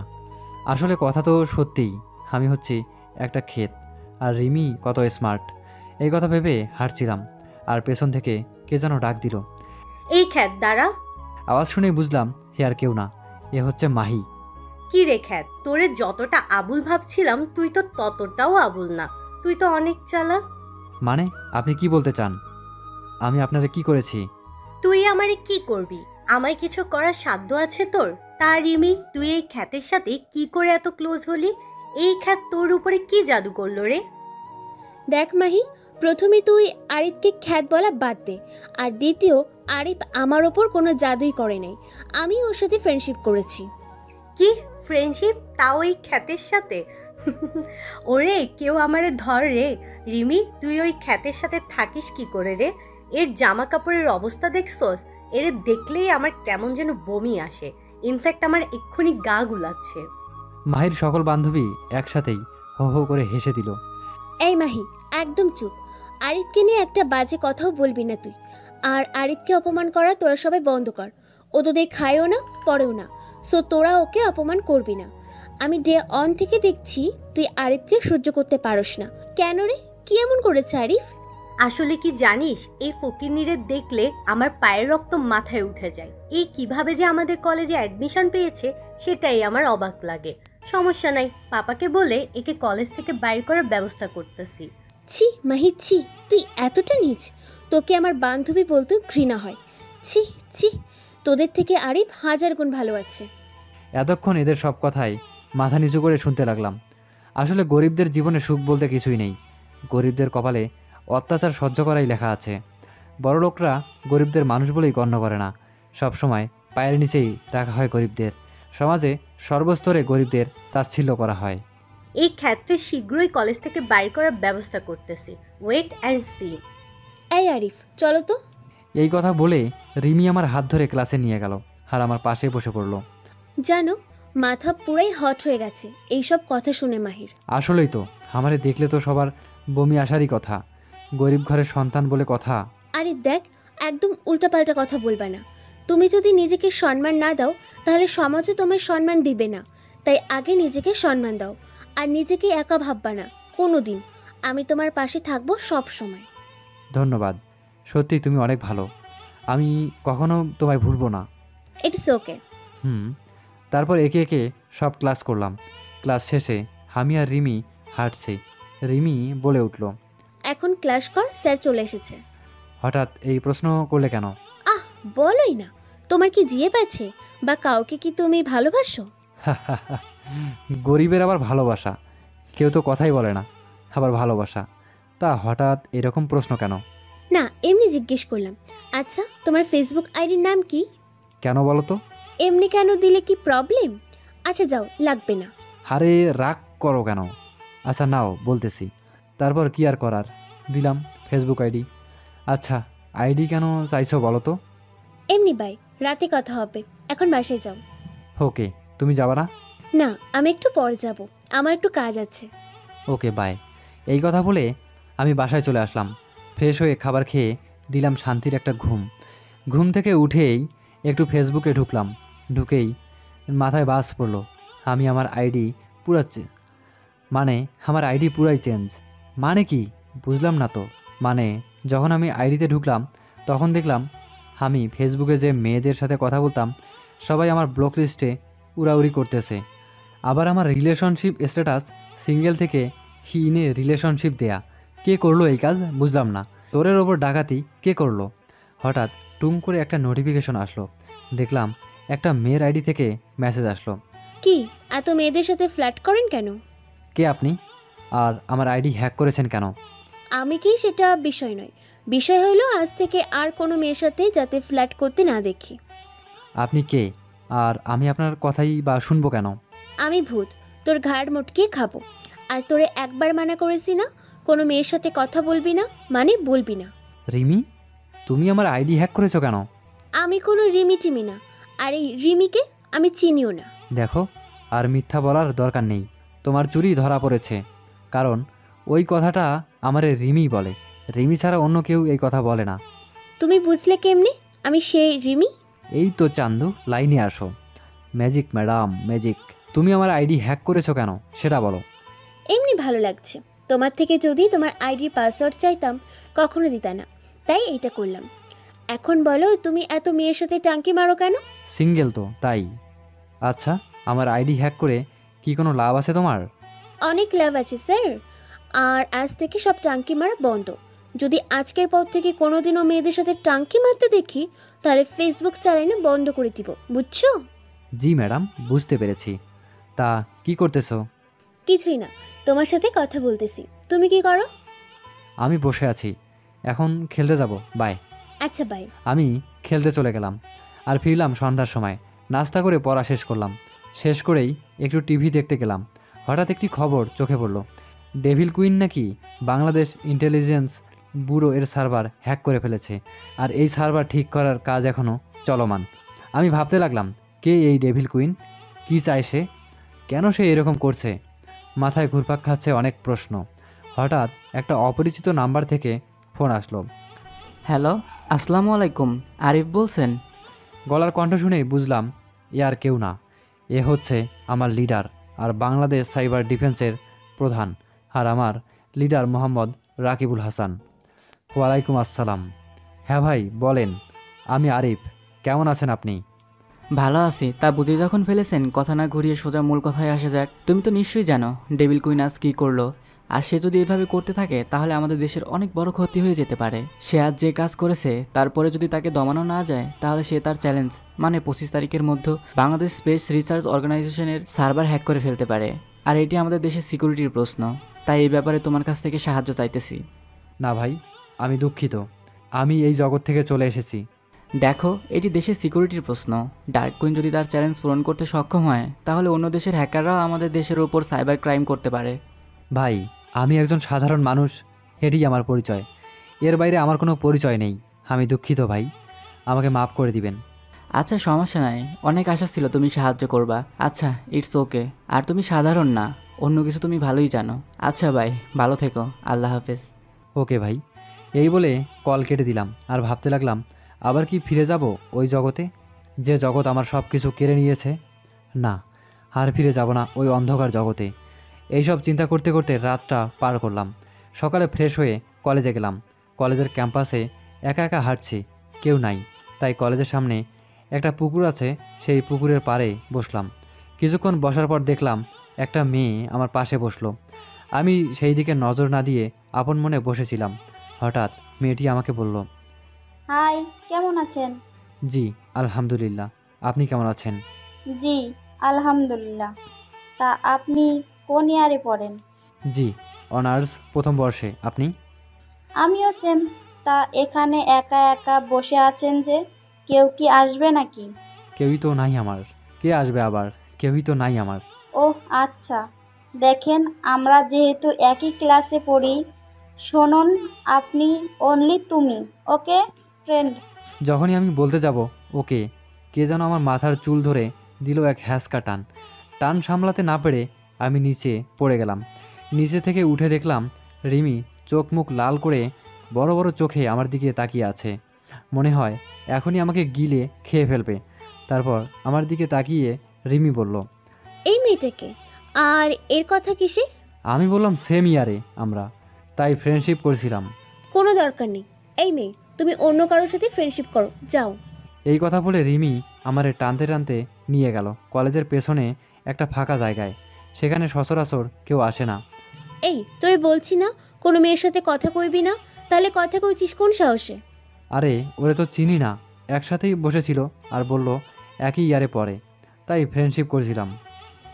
আসলে কথা তো সত্যিই, আমি হচ্ছি একটা ক্ষেত, আর রিমি কত স্মার্ট। এই কথা ভেবে হাঁটছিলাম, আর পেছন থেকে কে যেন ডাক দিল। এই খ্যাত দাঁড়া। আওয়াজ শুনেই বুঝলাম হে আর কেউ না, এ হচ্ছে মাহি। কি রে খ্যাত, তোরে যতটা আবুল ভাবছিলাম তুই তো ততটাও আবুল না, তুই তো অনেক চালাক। মানে আপনি কি বলতে চান? আমি আপনারে কি করেছি? তুই আমারে কি করবি? আমায় কিছু করার সাধ্য আছে তোর? তা রিমি, তুই এই খ্যাতের সাথে কি করে এত ক্লোজ হলি? এই খ্যাত তোর উপরে কি জাদু করলো রে? দেখ মাহি, প্রথমে তুই আরিফকে খ্যাত বলা বাদ দে, আর দ্বিতীয়, আরিফ আমার ওপর কোনো জাদুই করে নাই। আমি ওর সাথে ফ্রেন্ডশিপ করেছি। কি ফ্রেন্ডশিপ, তাও এই খ্যাতের সাথে? ওরে কেউ আমারে ধর রে। রিমি, তুই ওই খ্যাতের সাথে থাকিস কি করে রে? এর জামা কাপড়ের অবস্থা দেখছস? এর দেখলেই আমার কেমন যেন বমি আসে। ইনফ্যাক্ট আমার এক্ষুনি গা গুলাচ্ছে। মাহির সকল বান্ধবী একসাথেই হো হো করে হেসে দিল। এই মাহি, একদম চুপ। আরিফকে নিয়ে একটা বাজে কথাও বলবি না তুই। আর আরিফকে অপমান করা তোরা সবাই বন্ধ কর। ও তোদের খায়ও না, পড়েও না, সো তোরা ওকে অপমান করবি না। আমি ডে অন থেকে দেখছি তুই আরিফকে সহ্য করতে পারস না। কেন রে, কি এমন করেছে আরিফ? আসলে কি জানিস, এই ফকিন্নিরে দেখলে আমার পায়ের রক্ত মাথায় উঠে যায়। এই কিভাবে যে আমাদের কলেজে অ্যাডমিশন পেয়েছে সেটাই আমার অবাক লাগে। সমস্যা নাই, পাপাকে বলে একে কলেজ থেকে বাইর করার ব্যবস্থা করতেছি। ছি মাহি, ছি, তুই এতটা নীচ? তোকে আমার বান্ধবী বলতেও ঘৃণা হয়। ছি ছি, তোদের থেকে আরিফ 1000 গুণ ভালো আছে। এতক্ষণ এদের সব কথাই মাথা নিচু করে শুনতে লাগলাম। আসলে গরিবদের জীবনে সুখ বলতে কিছুই নেই। গরিবদের কপালে অত্যাচার সহ্য করাই লেখা আছে। বড়লোকরা গরিবদের মানুষ বলেই গণ্য করে না, সবসময় পায়ের নিচেই রাখা হয় গরিবদের। সমাজে সর্বস্তরে গরিবদের তাচ্ছিল্য করা হয়। এই ক্ষেত্রে শীঘ্রই কলেজ থেকে বাইর করার ব্যবস্থা করতেছি, ওয়েট অ্যান্ড সি। এই আরিফ, চলো তো। এই কথা বলে রিমি আমার হাত ধরে ক্লাসে নিয়ে গেল, আর আমার পাশে বসে পড়লো। জানো, মাথা পুরাই হট হয়ে গেছে এইসব কথা শুনে মাহির। আসলেই তো, আমারে দেখলে তো সবার বমি আসারই কথা। গরিব ঘরের সন্তান বলে কথা। আরে দেখ, একদম উল্টাপাল্টা কথা বলবা না। তুমি যদি নিজেকে সম্মান না দাও তাহলে সমাজও তোমায় সম্মান দিবে না। তাই আগে নিজেকে সম্মান দাও, আর নিজেকে একা ভাববা না কোনো দিন। আমি তোমার পাশে থাকবো সব সময়। ধন্যবাদ, সত্যি তুমি অনেক ভালো। আমি কখনো তোমায় ভুলবো না। It's okay. তারপর একে একে সব ক্লাস করলাম। ক্লাস শেষে আমি আর রিমি হাঁটছি। রিমি বলে উঠল, এখন ক্লাস কর, স্যার চলে এসেছে। হঠাৎ এই প্রশ্ন করলে কেন? আহ, বলোই না। তোমার কি জিয়ে পাচ্ছে, বা কাউকে কি তুমি ভালোবাসো? গরিবের আবার ভালোবাসা? কেউ তো কথাই বলে না, আবার ভালোবাসা। তা হঠাৎ এরকম প্রশ্ন কেন? না, এমনি জিজ্ঞেস করলাম। আচ্ছা, তোমার ফেসবুক আইডির নাম কি? কেন বলো তো? এমনি কেন দিলে কি প্রবলেম? আচ্ছা যাও, লাগবে না। আরে রাগ করো কেন? আচ্ছা নাও, বলতেছি। তারপর কি আর করার, দিলাম ফেসবুক আইডি। আচ্ছা, আইডি কেন চাইছো বলো তো? এমনি বাই, রাতে কথা হবে, এখন বাসায় যাও। ওকে, তুমি যাবা না? না, আমি একটু পরে যাব, আমার একটু কাজ আছে। Okay bye. এই কথা বলে আমি বাসায় চলে আসলাম। ফ্রেশ হয়ে খাবার খেয়ে দিলাম শান্তির একটা ঘুম। ঘুম থেকে উঠেই একটু ফেসবুকে ঢুকলাম। ঢুকেই মাথায় বাস পড়লো, আমি আমার আইডি আমার আইডি পুরাই চেঞ্জ। মানে কি বুঝলাম না তো। মানে যখন আমি আইডিতে ঢুকলাম তখন দেখলাম আমি ফেসবুকে যে মেয়েদের সাথে কথা বলতাম সবাই আমার ব্লক লিস্টে উড়াউড়ি করতেছে। আবার আমার রিলেশনশিপ স্ট্যাটাস সিঙ্গেল থেকে ইনে রিলেশনশিপ দেয়া। কে করলো এই কাজ বুঝলাম না। তোরের ওপর ডাকাতি কে করলো? হঠাৎ টুম করে একটা নোটিফিকেশন আসলো। দেখলাম একটা মেয়ের আইডি থেকে মেসেজ আসলো। কি এত মেয়েদের সাথে ফ্ল্যাট করেন কেন? কে আপনি? আর আমার আইডি হ্যাক করেছেন কেন? আমি কি সেটা বিষয় নয়, বিষয় হলো আজ থেকে আর কোনো মেয়ের সাথে যাতে ফ্ল্যাট করতে না দেখি। আপনি কে? আর আমি আপনার কথাই বা শুনবো কেন? আমি ভূত, তোর ঘাড় মটকিয়ে খাবো। আর তোরে একবার মানা করেছি না, কোনো মেয়ের সাথে কথা বলবি না, মানে বলবি না। রিমি, তুমি আমার আইডি হ্যাক করেছো কেন? আমি কোনো রিমি টিমি না, আর এই রিমিকে আমি চিনিও না। দেখো, আর মিথ্যা বলার দরকার নেই। তোমার চুরি ধরা পড়েছে। কারণ ওই কথাটা আমারে রিমি বলে। রিমি ছাড়া অন্য কেউ এই কথা বলে না। তুমি বুঝলে কেমনে আমি সেই রিমি? এই তো চান্দু, লাইনে আসো। Magic madam, magic. তুমি আমার আইডি হ্যাক করেছো কেন সেটা বলো। এমনি ভালো লাগছে। তোমার থেকে যদি তোমার আইডির পাসওয়ার্ড চাইতাম কখনো দিতা না, তাই এটা করলাম। এখন বলো, তুমি এত মেয়ের সাথে টাঙ্কি মারো কেন? সিঙ্গেল তো তাই। আচ্ছা, আমার আইডি হ্যাক করে কি কোনো লাভ আছে তোমার? অনেক লাভ আছে স্যার। আর আজ থেকে সব টাঙ্কি মারা বন্ধ। যদি আজকের পর থেকে কোনোদিনও মেয়েদের সাথে টাঙ্কি মারতে দেখি, তাহলে ফেসবুক চালানো বন্ধ করে দিব, বুঝছো? জি ম্যাডাম, বুঝতে পেরেছি। তা কি করতেছো? কিছুই না, তোমার সাথে কথা বলতেছি। তুমি কি করো? আমি বসে আছি, এখন খেলতে যাব। বাই। আচ্ছা বাই। আমি খেলতে চলে গেলাম আর ফিরলাম সন্ধ্যার সময়। নাস্তা করে পড়া শেষ করলাম। শেষ করেই একটু টিভি দেখতে গেলাম। হঠাৎ একটি খবর চোখে পড়ল। ডেভিল কুইন নাকি বাংলাদেশ ইন্টেলিজেন্স ব্যুরো এর সার্ভার হ্যাক করে ফেলেছে, আর এই সার্ভার ঠিক করার কাজ এখনও চলমান। আমি ভাবতে লাগলাম, কে এই ডেভিল কুইন? কী চায় সে? কেন সে এরকম করছে? মাথায় ঘুরপাক খাচ্ছে অনেক প্রশ্ন। হঠাৎ একটা অপরিচিত নাম্বার থেকে ফোন আসলো। হ্যালো, আসসালামু আলাইকুম, আরিফ বলছেন? গলার কণ্ঠ শুনেই বুঝলাম এ আর কেউ না, এ হচ্ছে আমার লিডার আর বাংলাদেশ সাইবার ডিফেন্সের প্রধান, আর আমার লিডার মোহাম্মদ রাকিবুল হাসান। ওয়ালাইকুম আসসালাম। হ্যাঁ ভাই বলেন, আমি আরিফ। কেমন আছেন আপনি? ভালো আছি। তা বুঝে যখন ফেলেছেন, কথা না ঘুরিয়ে সোজা মূল কথায় আসা যাক। তুমি তো নিশ্চয়ই জানো ডেভিল কুইন আজ কী করলো। আর সে যদি এভাবে করতে থাকে তাহলে আমাদের দেশের অনেক বড় ক্ষতি হয়ে যেতে পারে। সে আজ যে কাজ করেছে তারপরে যদি তাকে দমানো না যায়, তাহলে সে তার চ্যালেঞ্জ মানে 25 তারিখের মধ্যে বাংলাদেশ স্পেস রিসার্চ অর্গানাইজেশনের সার্ভার হ্যাক করে ফেলতে পারে। আর এটি আমাদের দেশের সিকিউরিটির প্রশ্ন, তাই এই ব্যাপারে তোমার কাছ থেকে সাহায্য চাইতেছি। না ভাই, আমি দুঃখিত। আমি এই জগৎ থেকে চলে এসেছি। দেখো, এটি দেশের সিকিউরিটির প্রশ্ন। ডার্ক কুইন যদি তার চ্যালেঞ্জ পূরণ করতে সক্ষম হয়, তাহলে অন্য দেশের হ্যাকাররাও আমাদের দেশের ওপর সাইবার ক্রাইম করতে পারে। ভাই, আমি একজন সাধারণ মানুষ, এটাই আমার পরিচয়। এর বাইরে আমার কোনো পরিচয় নেই। আমি দুঃখিত ভাই, আমাকে মাফ করে দিবেন। আচ্ছা, সমস্যা নাই। অনেক আশা ছিল তুমি সাহায্য করবা। আচ্ছা, ইটস ওকে। আর তুমি সাধারণ না, অন্য কিছু তুমি ভালোই জানো। আচ্ছা ভাই, ভালো থেকো। আল্লাহ হাফেজ। ওকে ভাই। এই বলে কল কেটে দিলাম আর ভাবতে লাগলাম, আবার কি ফিরে যাব ওই জগতে, যে জগৎ আমার সব কিছু কেড়ে নিয়েছে? না, আর ফিরে যাব না ওই অন্ধকার জগতে। এইসব চিন্তা করতে করতে রাতটা পার করলাম। সকালে ফ্রেশ হয়ে কলেজে গেলাম। কলেজের ক্যাম্পাসে একা একা হাঁটছি, কেউ নাই। তাই কলেজের সামনে একটা পুকুর আছে, সেই পুকুরের পাড়ে বসলাম। কিছুক্ষণ বসার পর দেখলাম একটা মেয়ে আমার পাশে বসলো। আমি সেই দিকে নজর না দিয়ে আপন মনে বসেছিলাম। হঠাৎ মেয়েটি আমাকে বলল, হাই, কেমন আছেন? জি আলহামদুলিল্লাহ, আপনি কেমন আছেন? জি আলহামদুলিল্লাহ। তা আপনি কোন ইয়ারে পড়েন? জি অনার্স প্রথম বর্ষে। আপনি? আমিও সেম। তা এখানে একা একা বসে আছেন যে, কেউ কি আসবে নাকি? কেউই তো নাই আমার। কে আসবে আবার? কেউই তো নাই আমার। ওহ আচ্ছা, দেখেন আমরা যেহেতু একই ক্লাসে পড়ি, শুনুন আপনি অনলি তুমি, ওকে ফ্রেন্ড। যখনই আমি বলতে যাব ওকে, কে যেন আমার মাথার চুল ধরে দিল এক হ্যাঁচকা টান। টান সামলাতে না পেরে আমি নিচে পড়ে গেলাম। নিচে থেকে উঠে দেখলাম রিমি চোখ মুখ লাল করে বড় বড় চোখে আমার দিকে তাকিয়ে আছে। মনে হয় এখনই আমাকে গিলে খেয়ে ফেলবে। তারপর আমার দিকে তাকিয়ে রিমি বলল, এই মেয়েটাকে আর এর কথা কিসে? আমি বললাম সেম ইয়ারে আমরা, তাই ফ্রেন্ডশিপ করছিলাম। কোনো দরকার নেই। এই মেয়ে, তুমি অন্য কারোর সাথে ফ্রেন্ডশিপ করো, যাও। এই কথা বলে রিমি আমারে টানতে টানতে নিয়ে গেল কলেজের পেছনে একটা ফাঁকা জায়গায়। সেখানে সচরাচর কেউ আসে না। এই তোর বলছি না কোনো মেয়ের সাথে কথা কইবি না, তাহলে কথা কইছিস কোন সাহসে? আরে ওরে তো চিনি না, একসাথেই বসেছিল আর বলল একই ইয়ারে পড়ে, তাই ফ্রেন্ডশিপ করছিলাম।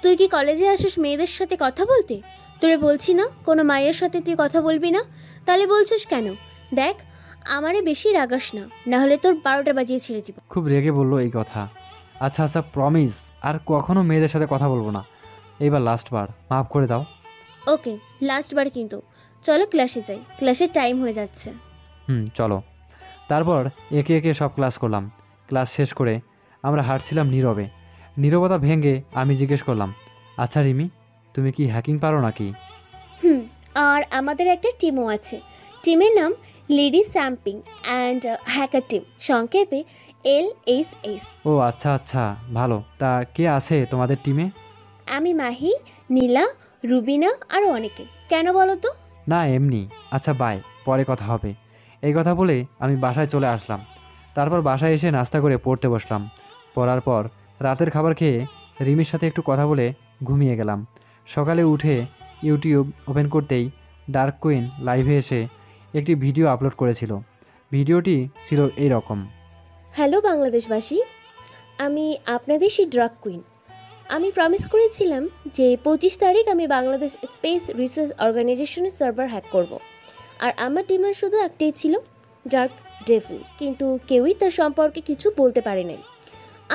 তুই কি কলেজে আসিস মেয়েদের সাথে কথা বলতে? তোরে বলছি না কোনো মায়ের সাথে তুই কথা বলবি না, তাহলে বলছিস কেন? দেখ, আমারে বেশি রাগাস না, না হলে তোর 12টা বাজিয়ে ছেড়ে দিব। খুব রেগে বললো এই কথা। আচ্ছা আচ্ছা, প্রমিস আর কখনো মেয়েদের সাথে কথা বলবো না, এইবার লাস্টবার মাফ করে দাও। ওকে, লাস্টবার কিন্তু। চলো ক্লাসে যাই, ক্লাসের টাইম হয়ে যাচ্ছে। চলো। তারপর একে একে সব ক্লাস করলাম। ক্লাস শেষ করে আমরা হাঁটছিলাম নীরবে। নীরবতা ভেঙে আমি জিজ্ঞেস করলাম, আচ্ছা রিমি, তুমি কি হ্যাকিং পারো নাকি? আর আমাদের একটা টিমও আছে। টিমের নাম লেডি স্যাম্পিং অ্যান্ড হ্যাকার টিম, সংক্ষেপে LSS। ও আচ্ছা আচ্ছা, ভালো। তা কে আছে তোমাদের টিমে? আমি, মাহি, নীলা, রুবিনা আরও অনেকে। কেন বলো তো? না এমনি। আচ্ছা বাই, পরে কথা হবে। এই কথা বলে আমি বাসায় চলে আসলাম। তারপর বাসায় এসে নাস্তা করে পড়তে বসলাম। পড়ার পর রাতের খাবার খেয়ে রিমির সাথে একটু কথা বলে ঘুমিয়ে গেলাম। সকালে উঠে ইউটিউব ওপেন করতেই ডার্ক কুইন লাইভে এসে একটি ভিডিও আপলোড করেছিল। ভিডিওটি ছিল এই রকম। হ্যালো বাংলাদেশবাসী, আমি আপনাদের সেই ডার্ক কুইন। আমি প্রমিস করেছিলাম যে 25 তারিখ আমি বাংলাদেশ স্পেস রিসার্চ অর্গানাইজেশনের সার্ভার হ্যাক করব। আর আমার টিমের শুধু একটাই ছিল, ডার্ক ডেভিল, কিন্তু কেউই তার সম্পর্কে কিছু বলতে পারে নাই।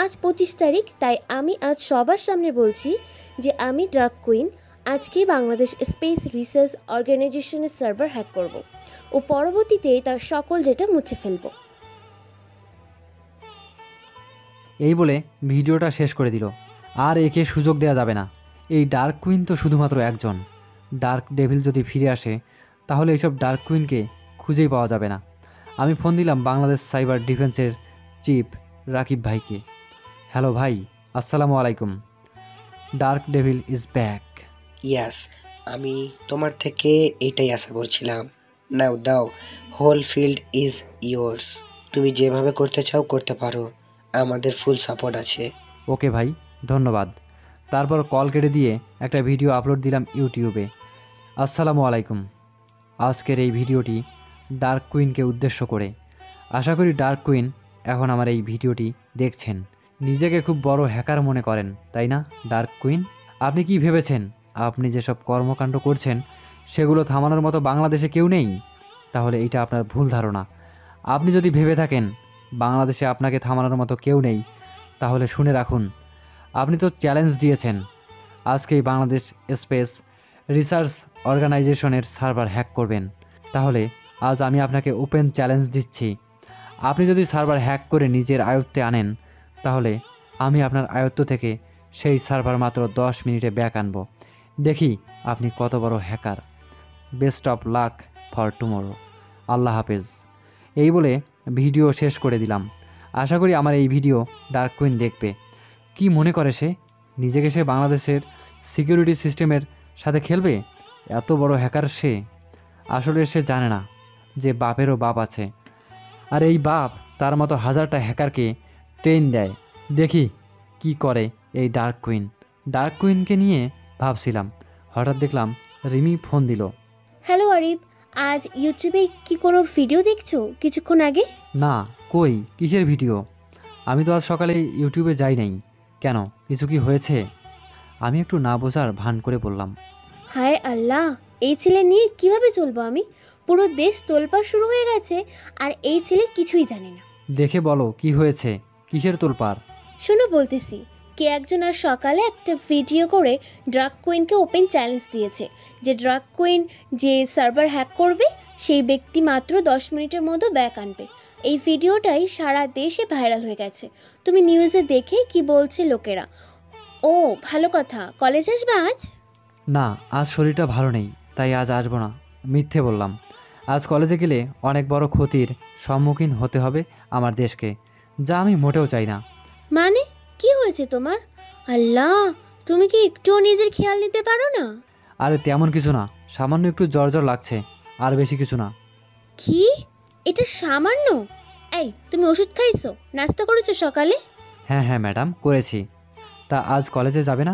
আজ 25 তারিখ, তাই আমি আজ সবার সামনে বলছি যে আমি ডার্ক কুইন আজকে বাংলাদেশ স্পেস রিসার্চ অর্গানাইজেশনের সার্ভার হ্যাক করব ও পরবর্তীতে তার সকল ডেটা মুছে ফেলব। এই বলে ভিডিওটা শেষ করে দিল। আর একে সুযোগ দেওয়া যাবে না। এই ডার্ক কুইন তো শুধুমাত্র একজন। ডার্ক ডেভিল যদি ফিরে আসে তাহলে এইসব ডার্ক কুইনকে খুঁজেই পাওয়া যাবে না। আমি ফোন দিলাম বাংলাদেশ সাইবার ডিফেন্সের চিফ রাকিব ভাইকে। হ্যালো ভাই, আসসালামু আলাইকুম। Dark Devil is back. Yes, আমি তোমার থেকে এটাই আশা করছিলাম। নাও দাও, হোল ফিল্ড ইজ ইয়োর্স। তুমি যেভাবে করতে চাও করতে পারো, আমাদের ফুল সাপোর্ট আছে। ওকে ভাই, ধন্যবাদ। তারপর কল কেটে দিয়ে একটা ভিডিও আপলোড দিলাম ইউটিউবে। আসসালামু আলাইকুম। আজকের এই ভিডিওটি ডার্ক কুইনকে উদ্দেশ্য করে। আশা করি ডার্ক কুইন এখন আমার এই ভিডিওটি দেখছেন। নিজেকে খুব বড় হ্যাকার মনে করেন, তাই না ডার্ক কুইন? আপনি কি ভেবেছেন আপনি যেসব কর্মকাণ্ড করছেন সেগুলো থামানোর মতো বাংলাদেশে কেউ নেই? তাহলে এইটা আপনার ভুল ধারণা। আপনি যদি ভেবে থাকেন বাংলাদেশে আপনাকে থামানোর মতো কেউ নেই, তাহলে শুনে রাখুন, আপনি তো চ্যালেঞ্জ দিয়েছেন আজকেই বাংলাদেশ স্পেস রিসার্চ অর্গানাইজেশনের সার্ভার হ্যাক করবেন। তাহলে আজ আমি আপনাকে ওপেন চ্যালেঞ্জ দিচ্ছি, আপনি যদি সার্ভার হ্যাক করে নিজের আয়ত্তে আনেন তাহলে আমি আপনার আয়ত্ত থেকে সেই সার্ভার মাত্র 10 মিনিটে ব্যাক আনব। দেখি আপনি কত বড় hacker. Best of luck for tomorrow. আল্লাহ হাফেজ। এই বলে ভিডিও শেষ করে দিলাম। আশা করি আমার এই ভিডিও ডার্ক কুইন দেখবে। কি মনে করে সে? নিজেকে সে বাংলাদেশের সিকিউরিটি সিস্টেমের সাথে খেলবে? এত বড় হ্যাকার সে। আসলে সে জানে না যে বাপেরও বাপ আছে, আর এই বাপ তার মতো হাজারটা হ্যাকারকে ট্রেন দেয়। দেখি কি করে এই ডার্ক কুইন। ডার্ক কুইনকে নিয়ে ভাবছিলাম, হঠাৎ দেখলাম রিমি ফোন দিল। হ্যালো আরিফ, আজ ইউটিউবে কি কোনো ভিডিও দেখছো কিছুক্ষণ আগে? না, কই, কিসের ভিডিও? আমি তো আজ সকালে ইউটিউবে যাই নাই। কেন, কিছু কি হয়েছে? আমি একটু না বোঝার ভান করে বললাম। হায় আল্লাহ, এই ছেলে নিয়ে কিভাবে চলবো আমি? পুরো দেশ তোলপাড় শুরু হয়ে গেছে আর এই ছেলে কিছুই জানে না। দেখে বলো কি হয়েছে, কিসের তোলপাড়? শোনো বলতেছি, কে একজন আর সকালে একটা ভিডিও করে ড্রাগ কুইনকে ওপেন চ্যালেঞ্জ দিয়েছে যে ড্রাগ কুইন যে সার্ভার হ্যাক করবে সেই ব্যক্তি মাত্র 10 মিনিটের মধ্যে ব্যাক আনবে। এই ভিডিওটাই সারা দেশে ভাইরাল হয়ে গেছে। তুমি নিউজে দেখে কি বলছে লোকেরা। ও ভালো কথা, কলেজ আসবে আজ? না, আজ শরীরটা ভালো নেই, তাই আজ আসবো না। মিথ্যে বললাম। আজ কলেজে গেলে অনেক বড় ক্ষতির সম্মুখীন হতে হবে আমার দেশকে, যা আমি মোটেও চাই না। মানে কি হয়েছে তোমার? আল্লাহ, তুমি কি একটুও নিজের খেয়াল নিতে পারো না? আরে তেমন কিছু না, সামান্য একটু জ্বর জ্বর লাগছে, আর বেশি কিছু না। কি? এটা সামান্য? এই, তুমি ওষুধ খাইছো? নাস্তা করেছো সকালে? হ্যাঁ হ্যাঁ ম্যাডাম, করেছি। তা আজ কলেজে যাবে না?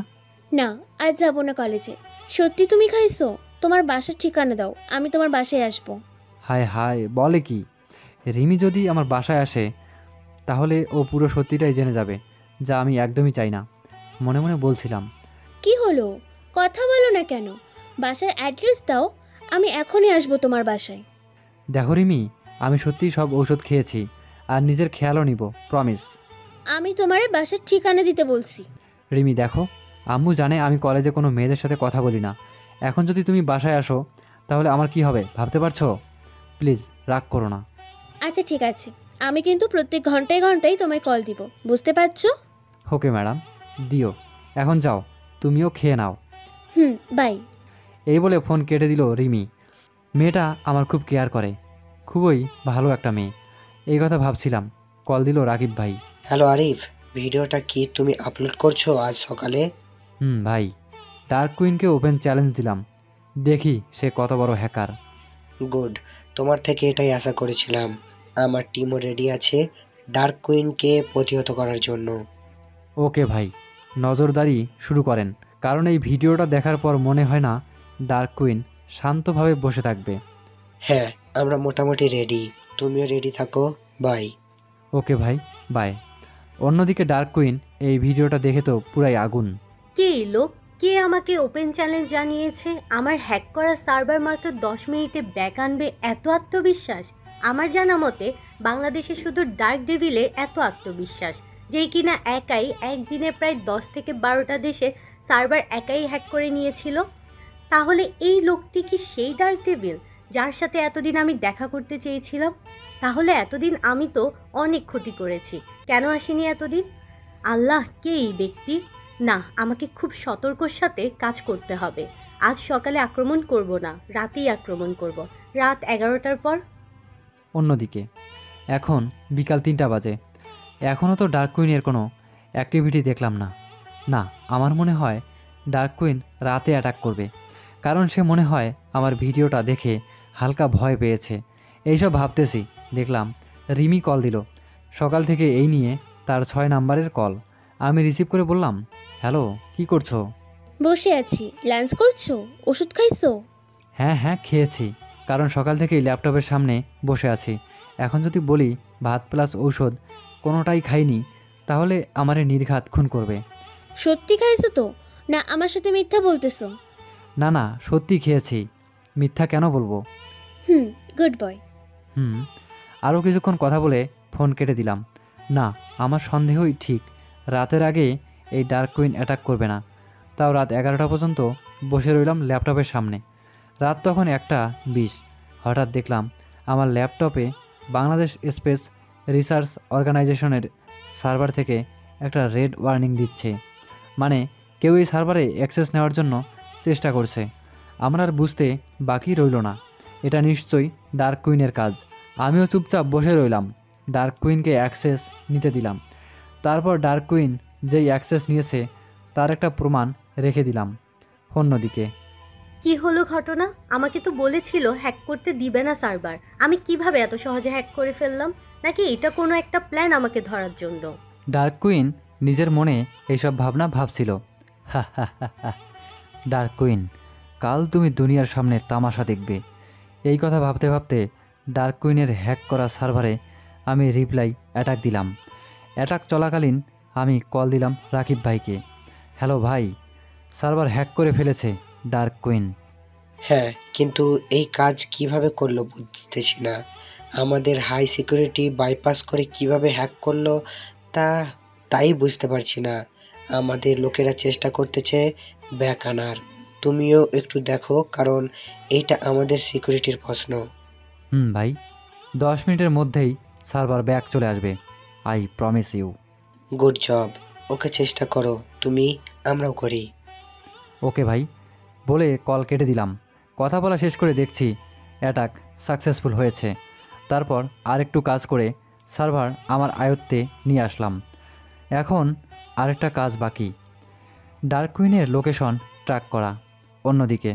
না, আজ যাবো না কলেজে। সত্যি তুমি খাইছো? তোমার বাসার ঠিকানা দাও, আমি তোমার বাসায় আসবো। হায় হায়, বলে কি? রিমি যদি আমার বাসায় আসে তাহলে ও পুরো সত্যিটাই জেনে যাবে, যা আমি একদমই চাই না। মনে মনে বলছিলাম। কি হলো? কথা বলো না কেন? বাসার অ্যাড্রেস দাও, আমি এখনই আসবো তোমার বাসায়। দেখো রিমি, আমি সত্যিই সব ঔষধ খেয়েছি আর নিজের খেয়ালও নিব, প্রমিস। আমি তোমারে বাসার ঠিকানা দিতে বলছি। রিমি দেখো, আম্মু জানে আমি কলেজে কোনো মেয়েদের সাথে কথা বলি না। এখন যদি তুমি বাসায় আসো তাহলে আমার কি হবে ভাবতে পারছো? প্লিজ রাগ করো না। আচ্ছা ঠিক আছে, আমি কিন্তু প্রত্যেক ঘন্টায় ঘন্টায় তোমায় কল দিব, বুঝতে পারছো? ওকে ম্যাডাম, দিও। এখন যাও, তুমিও খেয়ে নাও। বাই। এই বলে ফোন কেটে দিল রিমি। মেয়েটা আমার খুব কেয়ার করে, খুবই ভালো একটা মেয়ে, এই কথা ভাবছিলাম। কল দিল রাকিব ভাই। হ্যালো আরিফ, ভিডিওটা কি তুমি আপলোড করছো আজ সকালে? ভাই, ডার্ক কুইনকে ওপেন চ্যালেঞ্জ দিলাম, দেখি সে কত বড় হ্যাকার। গুড, তোমার থেকে এটাই আশা করেছিলাম। আমার টিমও রেডি আছে ডার্ক কুইনকে প্রতিহত করার জন্য। ওকে ভাই, নজরদারি শুরু করেন, কারণ এই ভিডিওটা দেখার পর মনে হয় না ডার্ক কুইন শান্তভাবে বসে থাকবে। হ্যাঁ, আমরা মোটামুটি রেডি, তুমিও রেডি থাকো। বাই। ওকে ভাই, বাই। অন্যদিকে ডার্ক কুইন এই ভিডিওটা দেখে তো পুরাই আগুন। কে এই লোক? কে আমাকে ওপেন চ্যালেঞ্জ জানিয়েছে? আমার হ্যাক করা সার্ভার মাত্র 10 মিনিটে ব্যাক আনবে, এত আত্মবিশ্বাস? আমার জানা মতে বাংলাদেশে শুধু ডার্ক ডেভিলের এত আত্মবিশ্বাস, যেই কিনা একাই একদিনে প্রায় 10 থেকে 12টা দেশের সার্ভার একাই হ্যাক করে নিয়েছিল। তাহলে এই লোকটি কি সেই ডার্ক ডেভিল যার সাথে এতদিন আমি দেখা করতে চেয়েছিলাম? তাহলে এতদিন আমি তো অনেক ক্ষতি করেছি, কেন আসিনি এতদিন? আল্লাহ, কে এই ব্যক্তি? না, আমাকে খুব সতর্কর সাথে কাজ করতে হবে। আজ সকালে আক্রমণ করব না, রাতেই আক্রমণ করব, রাত 11টার পর। অন্যদিকে এখন বিকাল 3টা বাজে, এখনও তো ডার্ক কুইনের কোনো অ্যাক্টিভিটি দেখলাম না। না, আমার মনে হয় ডার্ক কুইন রাতে অ্যাটাক করবে, কারণ সে মনে হয় আমার ভিডিওটা দেখে হালকা ভয় পেয়েছে। এইসব ভাবতেছি দেখলাম রিমি কল দিল। সকাল থেকে এই নিয়ে তার 6 নাম্বারের কল। আমি রিসিভ করে বললাম, হ্যালো, কি করছো? বসে আছি। লাঞ্চ করছো? ওষুধ খাইছো? হ্যাঁ হ্যাঁ, খেয়েছি, কারণ সকাল থেকেই ল্যাপটপের সামনে বসে আছি। এখন যদি বলি ভাত প্লাস ঔষধ কোনোটাই খাইনি, তাহলে আমারে নির্ঘাত খুন করবে। সত্যি খাইছো তো, না আমার সাথে মিথ্যা বলতেছো? না না, সত্যি খেয়েছি, মিথ্যা কেন বলবো? Good boy. আরও কিছুক্ষণ কথা বলে ফোন কেটে দিলাম। না, আমার সন্দেহই ঠিক, রাতের আগে এই ডার্ক কুইন অ্যাটাক করবে না। তাও রাত 11টা পর্যন্ত বসে রইলাম ল্যাপটপের সামনে। রাত তখন 1:20। হঠাৎ দেখলাম আমার ল্যাপটপে বাংলাদেশ স্পেস রিসার্চ অর্গানাইজেশনের সার্ভার থেকে একটা রেড ওয়ার্নিং দিচ্ছে, মানে কেউ এই সার্ভারে অ্যাক্সেস নেওয়ার জন্য চেষ্টা করছে। আমার আর বুঝতে বাকি রইল না, এটা নিশ্চয়ই ডার্ক কুইনের কাজ। আমিও চুপচাপ বসে রইলাম, ডার্ক কুইনকে অ্যাক্সেস নিতে দিলাম। তারপর ডার্ক কুইন যেই অ্যাক্সেস নিয়েছে তার একটা প্রমাণ রেখে দিলাম। অন্যদিকে কি হলো ঘটনা? আমাকে তো বলেছিল হ্যাক করতে দিবে না সার্ভার। আমি কিভাবে এত সহজে হ্যাক করে ফেললাম? নাকি এটা কোনো একটা প্ল্যান আমাকে ধরার জন্য? ডার্ক কুইন নিজের মনে এইসব ভাবনা ভাবছিল। হা হা হা হা। ডার্ক কুইন, কাল তুমি দুনিয়ার সামনে তামাশা দেখবে। এই কথা ভাবতে ভাবতে ডার্ক কুইনের হ্যাক করা সার্ভারে আমি রিপ্লাই অ্যাটাক দিলাম। অ্যাটাক চলাকালীন আমি কল দিলাম রাকিব ভাইকে। হ্যালো ভাই, সার্ভার হ্যাক করে ফেলেছে ডার্ক কুইন। হ্যাঁ, কিন্তু এই কাজ কিভাবে করলো বুঝতেছি না। আমাদের হাই সিকিউরিটি বাইপাস করে কিভাবে হ্যাক করলো তাই বুঝতে পারছি না। আমাদের লোকেরা চেষ্টা করতেছে ব্যাক আনার। তুমিও একটু দেখো, কারণ এইটা আমাদের সিকিউরিটির প্রশ্ন। ভাই, 10 মিনিটের মধ্যেই সার্ভার ব্যাক চলে আসবে, I promise you. Good job, okay চেষ্টা করো তুমি, আমরাও করি। ওকে ভাই বলে কল কেটে দিলাম। কথা বলা শেষ করে দেখছি অ্যাটাক সাকসেসফুল হয়েছে। তারপর আরেকটু কাজ করে সার্ভার আমার আয়ত্তে নিয়ে আসলাম। এখন আরেকটা কাজ বাকি, ডার্ক কুইনের লোকেশন ট্র্যাক করা। অন্যদিকে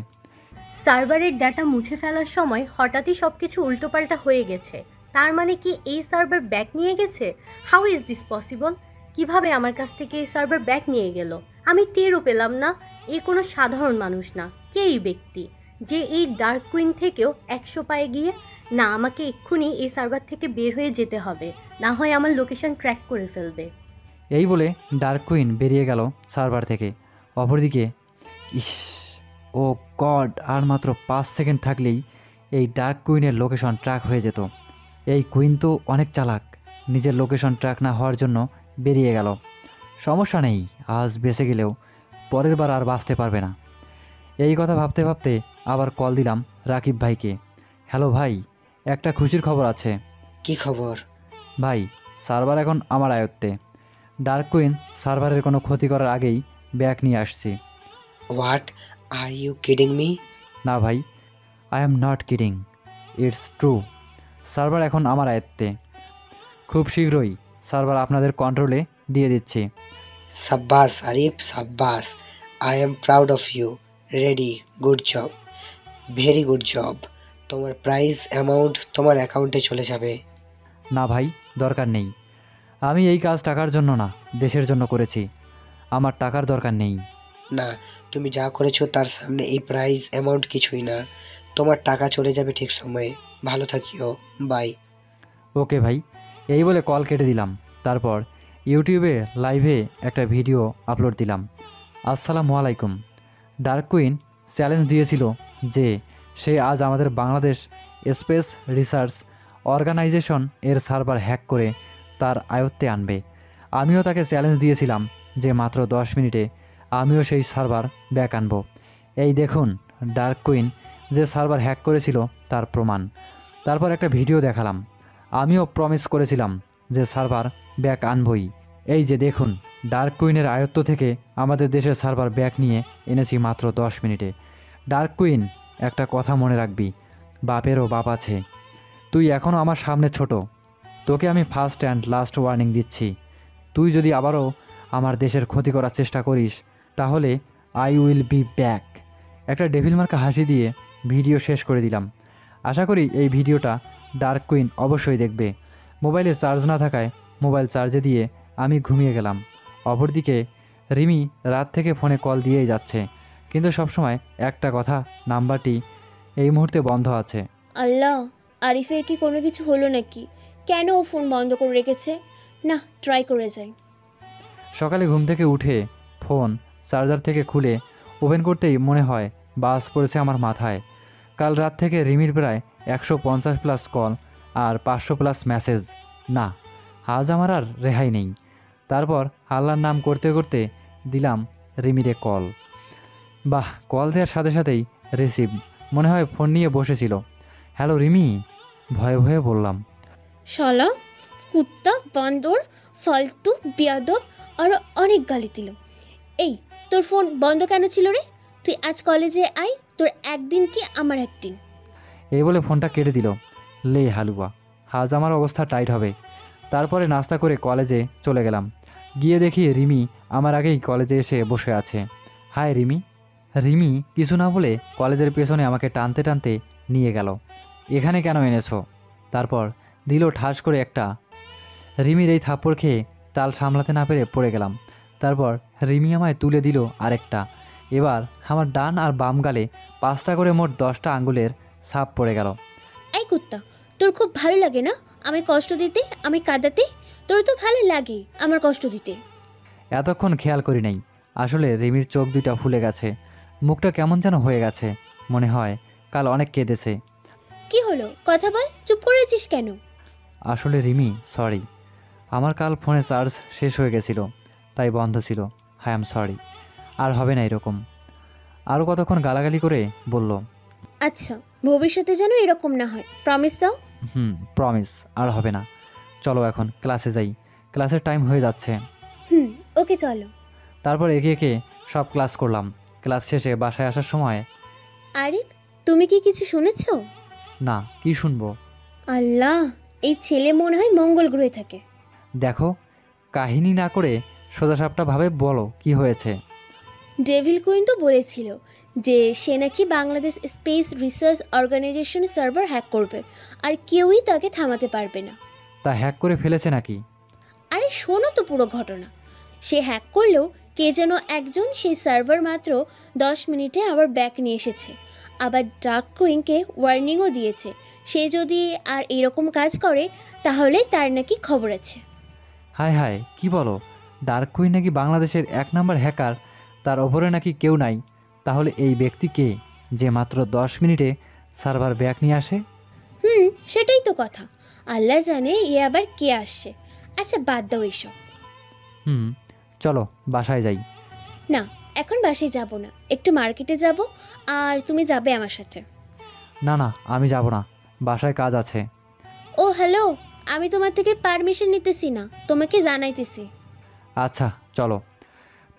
সার্ভারের ডাটা মুছে ফেলার সময় হঠাৎই সব কিছু উল্টোপাল্টা হয়ে গেছে। তার মানে কি এই সার্ভার ব্যাক নিয়ে গেছে? How is this possible? কিভাবে আমার কাছ থেকে এই সার্ভার ব্যাক নিয়ে গেল? আমি টেরও পেলাম না। এ কোনো সাধারণ মানুষ না, কে এই ব্যক্তি যে এই ডার্ক কুইন থেকেও 100 পায়ে গিয়ে? না, আমাকে এক্ষুনি এই সার্ভার থেকে বের হয়ে যেতে হবে, না হয় আমার লোকেশন ট্র্যাক করে ফেলবে। এই বলে ডার্ক কুইন বেরিয়ে গেল সার্ভার থেকে। অপরদিকে ইস, ও গড, আর মাত্র 5 সেকেন্ড থাকলেই এই ডার্ক কুইনের লোকেশন ট্র্যাক হয়ে যেত। এই কুইন তো অনেক চালাক, নিজের লোকেশন ট্র্যাক না হওয়ার জন্য বেরিয়ে গেল। সমস্যা নেই, আজ বেঁচে গেলেও পরের বার আর বাঁচতে পারবে না। এই কথা ভাবতে ভাবতে আবার কল দিলাম রাকিব ভাইকে। হ্যালো ভাই, একটা খুশির খবর আছে। কি খবর? ভাই, সার্ভার এখন আমার আয়ত্তে। ডার্ক কুইন সার্ভারের কোনো ক্ষতি করার আগেই ব্যাক নিয়ে আসছি। What, are you kidding me? না ভাই, I am not kidding, it's true. Server এখন আমার আয়ত্তে। খুব শীঘ্রই সার্ভার আপনাদের কন্ট্রোলে দিয়ে দিচ্ছি। সাব্বাস আরিফ, সাব্বাস। I am proud of you. Ready, good job, very good job. তোমার প্রাইজ অ্যামাউন্ট তোমার অ্যাকাউন্টে চলে যাবে। না ভাই, দরকার নেই। আমি এই কাজ টাকার জন্য না, দেশের জন্য করেছি। আমার টাকার দরকার নেই। না, তুমি যা করেছো তার সামনে এই প্রাইজ অ্যামাউন্ট কিছুই না। তোমার টাকা চলে যাবে ঠিক সময়ে। ভালো থাকিও, বাই। ওকে ভাই, এই বলে কল কেটে দিলাম। তারপর ইউটিউবে লাইভে একটা ভিডিও আপলোড দিলাম। আসসালামু আলাইকুম। ডার্ক কুইন চ্যালেঞ্জ দিয়েছিল যে সে আজ আমাদের বাংলাদেশ স্পেস রিসার্চ অর্গানাইজেশন এর সার্ভার হ্যাক করে তার আয়ত্তে আনবে। আমিও তাকে চ্যালেঞ্জ দিয়েছিলাম যে মাত্র 10 মিনিটে আমিও সেই সার্ভার ব্যাক আনব। এই দেখুন ডার্ক কুইন যে সার্ভার হ্যাক করেছিল তার প্রমাণ। তারপর একটা ভিডিও দেখালাম। আমিও প্রমিস করেছিলাম যে সার্ভার ব্যাক আনবই। এই যে দেখুন, ডার্ক কুইনের আয়ত্ত থেকে আমাদের দেশের সার্ভার ব্যাক নিয়ে এনেছি মাত্র 10 মিনিটে। ডার্ক কুইন, একটা কথা মনে রাখবি, বাপেরও বাপ আছে। তুই এখনও আমার সামনে ছোট। তোকে আমি ফার্স্ট অ্যান্ড লাস্ট ওয়ার্নিং দিচ্ছি। তুই যদি আবারও আমার দেশের ক্ষতি করার চেষ্টা করিস তাহলে আই উইল বি ব্যাক। একটা ডেভিল মার্কা হাসি দিয়ে ভিডিও শেষ করে দিলাম। আশা করি এই ভিডিওটা ডার্ক কুইন অবশ্যই দেখবে। মোবাইলে চার্জ না থাকায় মোবাইল চার্জে দিয়ে আমি ঘুমিয়ে গেলাম। অপরদিকে রিমি রাত থেকে ফোনে কল দিয়েই যাচ্ছে, কিন্তু সবসময় একটা কথা, নাম্বারটি এই মুহূর্তে বন্ধ আছে। আল্লাহ, আরিফের কি কোনো কিছু হলো নাকি? কেন ও ফোন বন্ধ করে রেখেছে? না, ট্রাই করে যাই। সকালে ঘুম থেকে উঠে ফোন চার্জার থেকে খুলে ওপেন করতেই মনে হয় বাস পড়েছে আমার মাথায়। কাল রাত থেকে রিমির প্রায় 150+ কল আর 500+ মেসেজ। না, আজ আমার আর রেহাই নেই। তারপর আল্লাহর নাম করতে করতে দিলাম রিমিরে কল। বাহ, কল দেওয়ার সাথে সাথেই রিসিভ। মনে হয় ফোন নিয়ে বসেছিল। হ্যালো রিমি, ভয়ে ভয়ে বললাম। শালা, কুত্তা, বান্দর, ফালতু, বিয়াদব, আরও অনেক গালি দিল। এই, তোর ফোন বন্ধ কেন ছিল রে? তুই আজ কলেজে আয়, তোর একদিন কি আমার একদিন। এই বলে ফোনটা কেটে দিল। লে হালুয়া, আজ আমার অবস্থা টাইট হবে। তারপরে নাস্তা করে কলেজে চলে গেলাম। গিয়ে দেখি রিমি আমার আগেই কলেজে এসে বসে আছে। হাই রিমি। রিমি কিছু না বলে কলেজের পেছনে আমাকে টানতে টানতে নিয়ে গেল। এখানে কেন এনেছো? তারপর দিল ঠাস করে একটা। রিমির এই থাপ্পড় খেয়ে তাল সামলাতে না পেরে পড়ে গেলাম। তারপর রিমি আমায় তুলে দিল আরেকটা। এবার আমার ডান আর বাম গালে 5টা করে মোট 10টা আঙ্গুলের ছাপ পড়ে গেল। এই কুত্তা, তোর খুব ভালো লাগে না আমি কষ্ট দিতে, আমি কাঁদাতে? তোর তো ভালো লাগে আমার কষ্ট দিতে। এতক্ষণ খেয়াল করি নাই, আসলে রিমির চোখ দুইটা ফুলে গেছে, মুখটা কেমন যেন হয়ে গেছে। মনে হয় কাল অনেক কেঁদেছে। কি হলো, কথা বল, চুপ করেছিস কেন? আসলে রিমি, সরি, আমার কাল ফোনে চার্জ শেষ হয়ে গেছিল, তাই বন্ধ ছিল। আই এম সরি, আর হবে না এরকম। আরও কতক্ষণ গালাগালি করে বলল, আচ্ছা, ভবিষ্যতে যেন এরকম না হয়, প্রমিস দাও। প্রমিস, আর হবে না। চলো এখন ক্লাসে যাই, ক্লাসের টাইম হয়ে যাচ্ছে। ওকে চলো। তারপর একে একে সব ক্লাস করলাম। ক্লাস শেষে বাসায় আসার সময়, আরে তুমি কি কিছু শুনেছো? না, কি শুনবো? আল্লাহ, এই ছেলে মনে হয় মঙ্গল গ্রহে থাকে। দেখো, কাহিনী না করে সোজাসাপটা ভাবে বলো কি হয়েছে। ডেভিল কুইন তো বলেছিল যে সে নাকি Bangladesh space research organisation server hack করবে, আর কেউই তাকে থামাতে পারবে না। তা হ্যাক করে ফেলেছে নাকি? আরে শোনো তো পুরো ঘটনা। সে হ্যাক করলেও কে যেন একজন সেই সার্ভার মাত্র 10 মিনিটে আবার ব্যাক নিয়ে এসেছে। আবার ডার্ক কুইনকে ওয়ার্নিংও দিয়েছে, সে যদি আর এরকম কাজ করে তাহলে তার নাকি খবর আছে। হায় হায়, কি বলো? ডার্ক কুইন নাকি বাংলাদেশের 1 নাম্বার হ্যাকার, তার ওপরে নাকি কেউ নাই, তাহলে এই ব্যক্তি কে যে মাত্র 10 মিনিটে সার্ভার ব্যাক নিয়ে আসে? সেটাই তো কথা। আল্লাহ জানে এ আবার কে আসছে। আচ্ছা বাদ দাও এসব। চলো বাসায় যাই। না, এখন বাসায় যাব না, একটু মার্কেটে যাব, আর তুমি যাবে আমার সাথে। না না, আমি যাব না, বাসায় কাজ আছে। ও হ্যালো, আমি তোমার থেকে পারমিশন নিতেছি না, তোমাকে জানাইতেছি। আচ্ছা চলো,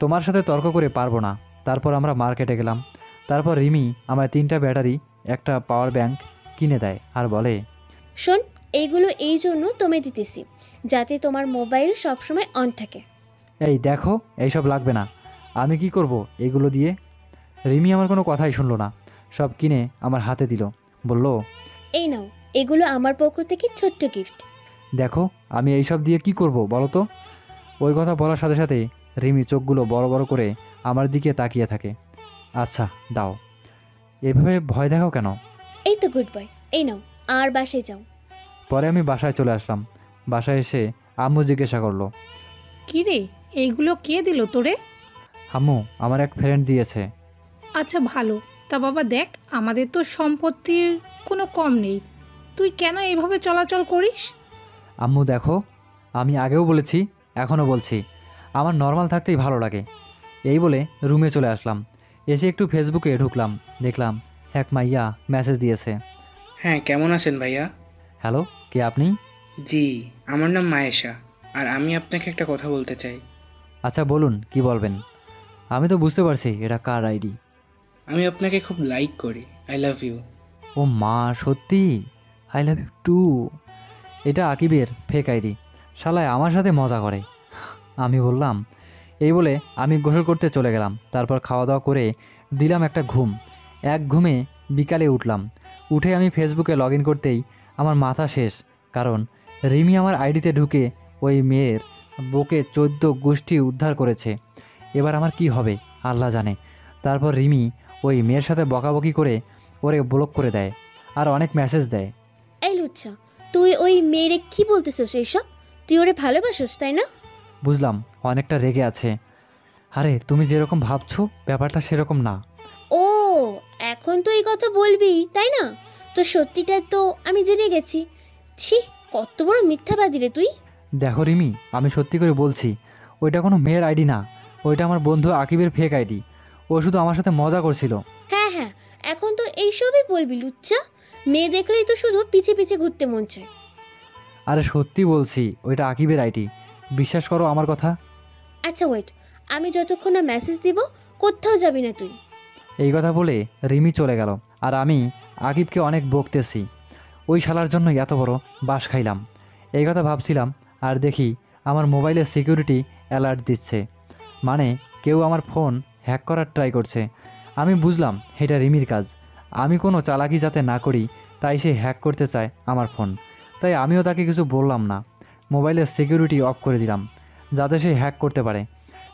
তোমার সাথে তর্ক করে পারবো না। তারপর আমরা মার্কেটে গেলাম। তারপর রিমি আমায় 3টা ব্যাটারি, একটা পাওয়ার ব্যাংক কিনে দেয় আর বলে, শোন, এইগুলো এই জন্য তোমায় দিতেছি যাতে তোমার মোবাইল সবসময় অন থাকে। এই দেখো, এইসব লাগবে না, আমি কি করব এগুলো দিয়ে? রিমি আমার কোনো কথাই শুনলো না, সব কিনে আমার হাতে দিল, বলল, এই নাও, এগুলো আমার পক্ষ থেকে ছোট্ট গিফট। দেখো আমি এইসব দিয়ে কি করব বলো তো? ওই কথা বলার সাথে সাথে রিমি চোখগুলো বড় বড় করে আমার দিকে তাকিয়ে থাকে। আচ্ছা দাও, এভাবে ভয় দেখাও কেন? এই তো গুড বয়, এই নাও, আর বাসায় যাও। পরে আমি বাসায় চলে আসলাম। বাসায় এসে আম্মু জিজ্ঞাসা করলো, কি রে, এইগুলো কে দিল তোরে? আম্মু, আমার এক ফ্রেন্ড দিয়েছে। আচ্ছা ভালো। তা বাবা দেখ, আমাদের তো সম্পত্তির কোনো কম নেই, তুই কেন এইভাবে চলাচল করিস? আম্মু দেখো, আমি আগেও বলেছি, এখনও বলছি, আমার নর্মাল থাকতেই ভালো লাগে। এই বলে রুমে চলে আসলাম। এসে একটু ফেসবুকে ঢুকলাম, দেখলাম এক মাইয়া মেসেজ দিয়েছে। হ্যাঁ, কেমন আছেন ভাইয়া? হ্যালো, কে আপনি? জি, আমার নাম মায়েশা, আর আমি আপনাকে একটা কথা বলতে চাই। আচ্ছা বলুন, কি বলবেন? আমি তো বুঝতে পারছি এটা কার আইডি। আমি আপনাকে খুব লাইক করি, আই লাভ ইউ। ও মা, সত্যি? I love you too. এটা আকিবের ফেক আইডি, শালায় আমার সাথে মজা করে। আমি বললাম, এই বলে আমি গোসল করতে চলে গেলাম। তারপর খাওয়া দাওয়া করে দিলাম একটা ঘুম। এক ঘুমে বিকালে উঠলাম। উঠে আমি ফেসবুকে লগ ইন করতেই আমার মাথা শেষ, কারণ রিমি আমার আইডিতে ঢুকে ওই মেয়ের বুকে 14 গোষ্ঠী উদ্ধার করেছে। এবার আমার কি হবে আল্লাহ জানে। তারপর রিমি ওই মেয়ের সাথে বকাবকি করে ওরে ব্লক করে দেয় আর অনেক মেসেজ দেয়। এই লুচ্চা, তুই ওই মেয়েরে কি বলতেছিস এইসব? তুই ওরে ভালোবাসিস তাই না? বুঝলাম অনেকটা রেগে আছে। আরে তুমি যেরকম ভাবছো ব্যাপারটা সেরকম না। ও, এখন তো এই কথা বলবি তাই না? তো সত্যিটা তো আমি জেনে গেছি। ছি, কত বড় মিথ্যাবাদী রে তুই। দেখো রিমি, আমি সত্যি করে বলছি, ওইটা কোনো মেয়ের আইডি না, ওইটা আমার বন্ধু আকিবের ফেক আইডি। ও শুধু আমার সাথে মজা করছিল। হ্যাঁ হ্যাঁ, এখন তো এইসবই বলবি লুচ্চা। মেয়ে দেখলেই তো শুধু পিছে পিছে ঘুরতে মন চায়। আরে সত্যি বলছি, ওইটা আকিবের আইডি, বিশ্বাস করো আমার কথা। আচ্ছা ওয়েট, আমি যতক্ষণ না মেসেজ দিব কোথাও যাবি না তুই। এই কথা বলে রিমি চলে গেল আর আমি আকিবকে অনেক বকতেছি। ওই শালার জন্য এত বড় বাস খাইলাম, এই কথা ভাবছিলাম। আর দেখি আমার মোবাইলের সিকিউরিটি অ্যালার্ট দিচ্ছে, মানে কেউ আমার ফোন হ্যাক করার ট্রাই করছে। আমি বুঝলাম এটা রিমির কাজ। আমি কোনো চালাকি যাতে না করি তাই সে হ্যাক করতে চায় আমার ফোন, তাই আমিও তাকে কিছু বললাম না। মোবাইলের সিকিউরিটি অফ করে দিলাম যাতে সে হ্যাক করতে পারে।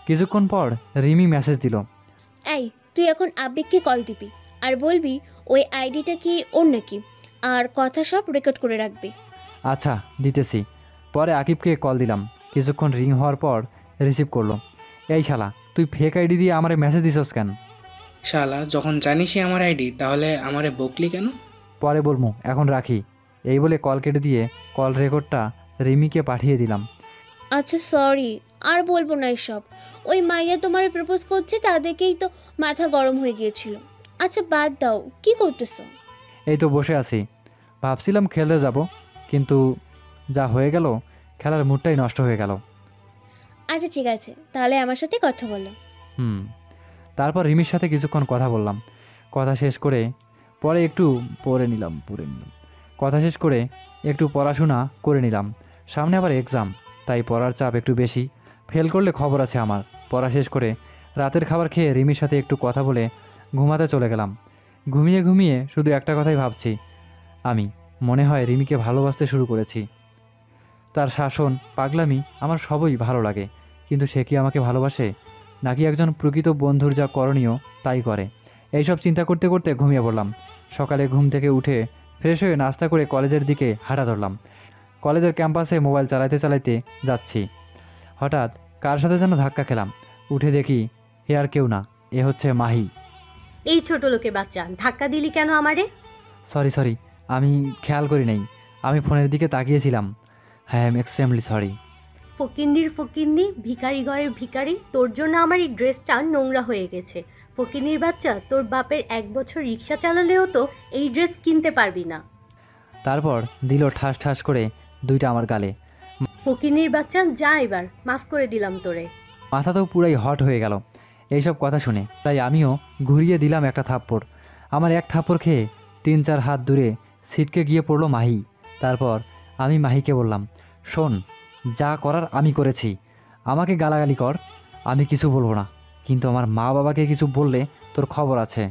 কিছুক্ষণ পর রিমি মেসেজ দিল, এই তুই এখন আবেগকে কল দিবি আর বলবি ওই আইডিটা কি ওর নাকি, আর কথা সব রেকর্ড করে রাখবি। আচ্ছা দিতেছি। পরে আকিবকে কল দিলাম। কিছুক্ষণ রিং হওয়ার পর রিসিভ করলো। এই শালা, তুই ফেক আইডি দিয়ে আমারে মেসেজ দিছস কেন? শালা, যখন জানিসই আমার আইডি তাহলে আমারে বকলি কেন? পরে বলবো, এখন রাখি। এই বলে কল কেটে দিয়ে কল রেকর্ডটা রিমিকে পাঠিয়ে দিলাম। আচ্ছা সরি, আর বলবো না এসব। ওই মাইয়া তোমার প্রপোজ করছে তা দেখেই তো মাথা গরম হয়ে গিয়েছিল। আচ্ছা বাদ দাও, কি করতেছো? এই তো বসে আছি, ভাবছিলাম খেলতে যাব, কিন্তু যা হয়ে গেল, খেলার মুডটাই নষ্ট হয়ে গেল। আচ্ছা ঠিক আছে, তাহলে আমার সাথে কথা বলো। তারপর রিমির সাথে কিছুক্ষণ কথা বললাম। কথা শেষ করে পরে একটু পড়ে নিলাম। কথা শেষ করে একটু পড়াশোনা করে নিলাম। সামনে আবার এক্সাম, তাই পড়ার চাপ একটু বেশি। ফেল করলে খবর আছে আমার। পড়া শেষ করে রাতের খাবার খেয়ে রিমির সাথে একটু কথা বলে ঘুমাতে চলে গেলাম। ঘুমিয়ে ঘুমিয়ে শুধু একটা কথাই ভাবছি, আমি মনে হয় রিমিকে ভালোবাসতে শুরু করেছি। তার শাসন, পাগলামি আমার সবই ভালো লাগে, কিন্তু সে কি আমাকে ভালোবাসে, নাকি একজন প্রকৃত বন্ধুর যা করণীয় তাই করে? এইসব চিন্তা করতে করতে ঘুমিয়ে পড়লাম। সকালে ঘুম থেকে উঠে ফ্রেশ হয়ে নাস্তা করে কলেজের দিকে হাঁটা ধরলাম। কলেজের ক্যাম্পাসে মোবাইল চালাতে চালাতে যাচ্ছি, হঠাৎ কার সাথে যেন ধাক্কা খেলাম। উঠে দেখি এ আর কেউ না, এ হচ্ছে মাহি। এই ছোট লোকে বাচ্চা, ধাক্কা দিলি কেন আমারে? সরি আমি খেয়াল করি নাই, আমি ফোনের দিকে তাকিয়েছিলাম। হ্যাঁ, আই এম এক্সট্রিমলি সরি। ফকিন্নির ভিখারি ঘরের ভিখারি, তোর জন্য আমার এই ড্রেসটা নোংরা হয়ে গেছে। ফকিন্নির বাচ্চা, তোর বাপের 1 বছর রিক্সা চালালেও তো এই ড্রেস কিনতে পারবি না। তারপর দিল ঠাস ঠাস করে 2টা আমার গালে। ফকিন্নির বাচ্চা, যা এবার, মাফ করে দিলাম তোরে। মাথা তো পুরাই হট হয়ে গেল এইসব কথা শুনে, তাই আমিও ঘুরিয়ে দিলাম একটা থাপ্পড়। আমার এক থাপ্পড় খেয়ে 3-4 হাত দূরে ছিটকে গিয়ে পড়লো মাহি। তারপর আমি মাহিকে বললাম, শোন, যা করার আমি করেছি, আমাকে গালাগালি কর, আমি কিছু বলবো না, কিন্তু আমার মা বাবাকে কিছু বললে তোর খবর আছে।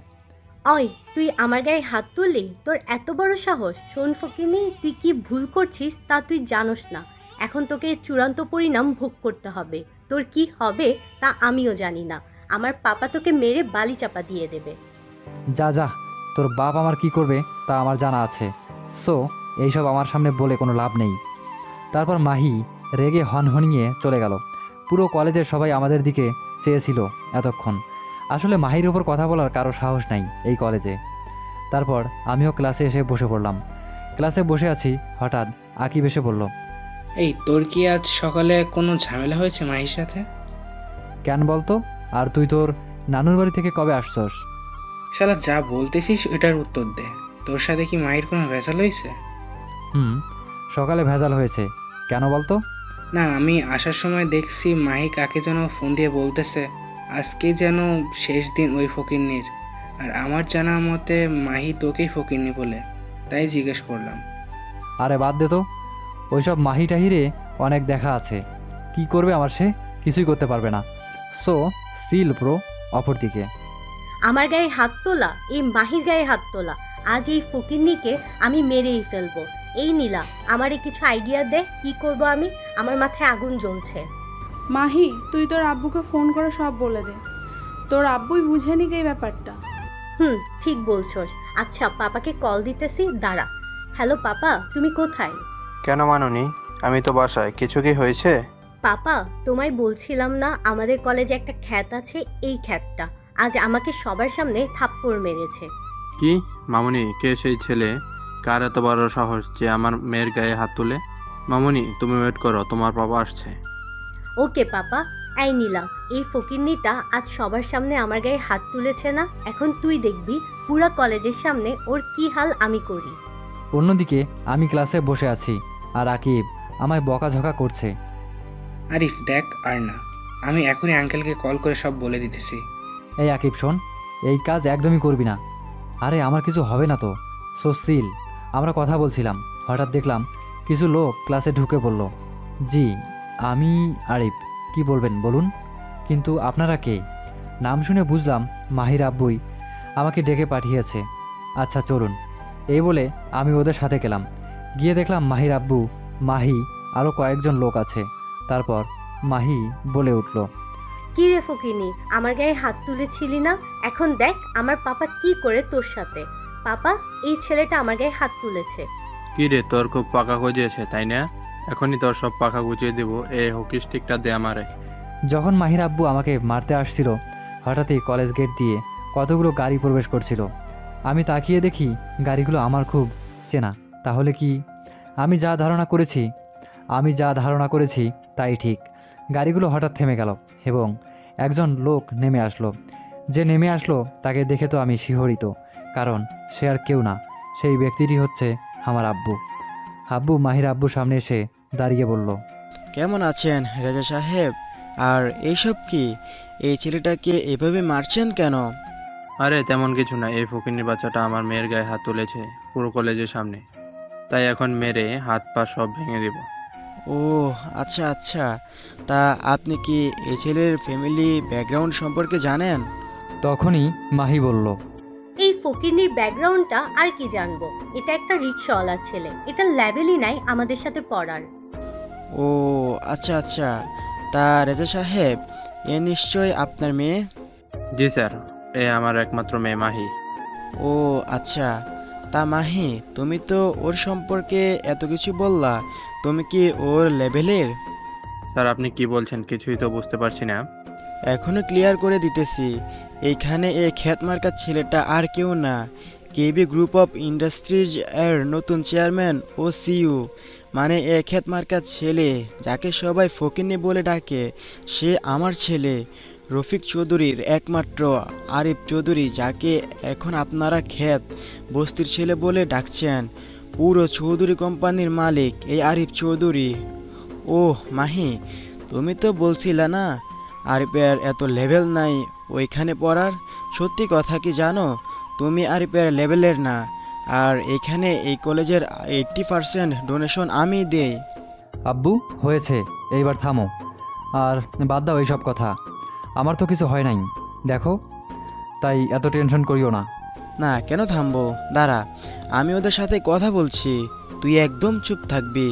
অয়, তুই আমার গায়ে হাত তুললি? তোর এত বড় সাহস? শোন ফকিন্নি, তুই কি ভুল করছিস তা তুই জানোস না। এখন তোকে চূড়ান্ত পরিণাম ভোগ করতে হবে। তোর কি হবে তা আমিও জানি না। আমার পাপা তোকে মেরে বালি চাপা দিয়ে দেবে। যা, তোর বাপ আমার কি করবে তা আমার জানা আছে। সো এইসব আমার সামনে বলে কোনো লাভ নেই। তারপর মাহি রেগে হনহনিয়ে চলে গেল। পুরো কলেজের সবাই আমাদের দিকে চেয়েছিল এতক্ষণ। আসলে মাহির ওপর কথা বলার কারো সাহস নাই এই কলেজে। তারপর আমিও ক্লাসে এসে বসে পড়লাম। ক্লাসে বসে আছি, হঠাৎ আকিব এসে বলল, এই তোর কি আজ সকালে কোনো ঝামেলা হয়েছে মাহির সাথে? কেন বলতো? আর তুই তোর নানুর বাড়ি থেকে কবে আসছস? শালা যা বলতেছিস এটার উত্তর দে। তোর সাথে কি মাহির কোনো ভেজাল হয়েছে? সকালে ভেজাল হয়েছে। কেন বলতো? না, আমি আসার সময় দেখছি মাহি কাকে যেন ফোন দিয়ে বলতেছে আজকে যেন শেষ দিন ওই ফকিন্নির। আর আমার জানা মতে মাহি তোকেই ফকিন্নি বলে, তাই জিজ্ঞেস করলাম। আরে বাদ দে তো, ওইসব মাহি টাহিরে অনেক দেখা আছে। কি করবে আমার সে? কিছুই করতে পারবে না। So seal bro. অপরদিকে আমার গায়ে হাত তোলা, এই মাহির গায়ে হাত তোলা, আজ এই ফকিন্নিকে আমি মেরেই ফেলবো। এই নীলা, আমারে কিছু আইডিয়া দে, কি করব আমি? আমার মাথায় আগুন জ্বলছে। মাহি, তুই তোর আব্বুকে ফোন করে সব বলে দে। তোর আব্বুই বুঝে নিক এই ব্যাপারটা। ঠিক বলছস। আচ্ছা, পাপাকে কল দিতেছি, দাঁড়া। হ্যালো পাপা, তুমি কোথায়? কেন মানুনি? আমি তো বাসায়। কিছু কি হয়েছে? পাপা, তোমায় বলছিলাম না আমাদের কলেজে একটা খ্যাত আছে, এই খ্যাতটা আজ আমাকে সবার সামনে থাপ্পড় মেরেছে। কি মামুনি? কে সেই ছেলে? কার এত বড় সাহস যে আমার মেয়ের গায়ে হাত তুলে? মামুনি, তুমি ওয়েট করো, তোমার বাবা আসছে। ওকে পাপা। এই নীলা, এই ফকিন্নিটা আজ সবার সামনে আমার গায়ে হাত তুলেছে না? এখন তুই দেখবি পুরা কলেজের সামনে ওর কি হাল আমি করি। অন্যদিকে আমি ক্লাসে বসে আছি, আর আকিব আমায় বকাঝকা করছে। আরিফ দেখ, আর না, আমি এখনই আঙ্কেলকে কল করে সব বলে দিতেছি। এই আকিব শোন, এই কাজ একদমই করবি না। আরে আমার কিছু হবে না তো। সোসিল, আমরা কথা বলছিলাম, হঠাৎ দেখলাম কিছু লোক ক্লাসে ঢুকে পড়ল। জি, আমি আরিফ। কি বলবেন বলুন? কিন্তু আপনারা কে? নাম শুনে বুঝলাম মাহির আব্বুই আমাকে ডেকে পাঠিয়েছে। আচ্ছা চলুন। এই বলে আমি ওদের সাথে গেলাম। গিয়ে দেখলাম মাহির আব্বু, মাহি, আরও কয়েকজন লোক আছে। তারপর মাহি বলে উঠল, কি রে ফকিনি, আমার গায়ে হাত তুলেছিলি না? এখন দেখ আমার পাপা কি করে তোর সাথে। পাপা, এই ছেলেটা আমার গায়ে হাত তুলেছে। কি রে, তোর খুব পাকা গজিয়েছে তাই না? এখনই তোর সব পাকা গুছিয়ে দেব। এই হকি স্টিকটা দে আমারে। যখন মাহির আব্বু আমাকে মারতে আসছিল, হঠাৎই কলেজ গেট দিয়ে কতগুলো গাড়ি প্রবেশ করছিল। আমি তাকিয়ে দেখি গাড়িগুলো আমার খুব চেনা। তাহলে কি আমি যা ধারণা করেছি তাই ঠিক। গাড়িগুলো হঠাৎ থেমে গেল এবং একজন লোক নেমে আসলো। যে নেমে আসলো তাকে দেখে তো আমি শিহরিত, কারণ সে আর কেউ না, সেই ব্যক্তিটি হচ্ছে আমার আব্বু। আব্বু মাহির আব্বুর সামনে এসে দাঁড়িয়ে বলল, কেমন আছেন রেজা সাহেব? আর এইসব কি? এই ছেলেটাকে এভাবে মারছেন কেন? আরে তেমন কিছু না, এই ফকিন্নির বাচ্চাটা আমার মেয়ের গায়ে হাত তুলেছে পুরো কলেজের সামনে, তাই এখন মেরে হাত পা সব ভেঙে দেব। ও আচ্ছা আচ্ছা, তা আপনি কি এই ছেলের ফ্যামিলি ব্যাকগ্রাউন্ড সম্পর্কে জানেন? তখনই মাহি বলল, এই ফকিরনির ব্যাকগ্রাউন্ডটা আর কি জানবো, এটা একটা রিক্সাওয়ালার ছেলে, এটা লেভেলই নাই আমাদের সাথে পড়ার। ও আচ্ছা আচ্ছা, তা রেজা সাহেব এ নিশ্চয় আপনার মেয়ে? জি স্যার, এ আমার একমাত্র মেয়ে মাহি। ও আচ্ছা, তা মাহি তুমি তো ওর সম্পর্কে এত কিছু বললা, তুমি কি ওর লেভেলের? স্যার আপনি কি বলছেন কিছুই তো বুঝতে পারছি না। এখনো ক্লিয়ার করে দিতেছি, এইখানে এই খ্যাত মার্কা ছেলেটা আর কেউ না, কেবি গ্রুপ অফ ইন্ডাস্ট্রিজ এর নতুন চেয়ারম্যান ও সিইও। মানে এ খ্যাত মার্কা ছেলে যাকে সবাই ফকিন্নি বলে ডাকে, সে আমার ছেলে রফিক চৌধুরীর একমাত্র আরিফ চৌধুরী, যাকে এখন আপনারা খ্যাত বস্তির ছেলে বলে ডাকছেন। পুরো চৌধুরী কোম্পানির মালিক এই আরিফ চৌধুরী। ওহ মাহি, তুমি তো বলছিলে না আরিফের এত লেভেল নাই ওইখানে পড়ার। সত্যি কথা কি জানো, তুমি আরিফের লেভেলের না। আর এখানে এই কলেজের 80% ডোনেশন আমি দেই। আব্বু হয়েছে, এইবার থামো আর বাদ দাও এইসব কথা। আমার তো কিছু হয় নাই দেখো, তাই এত টেনশন করিও না। না কেন থামবো, দাঁড়া আমি ওদের সাথে কথা বলছি, তুই একদম চুপ থাকবি।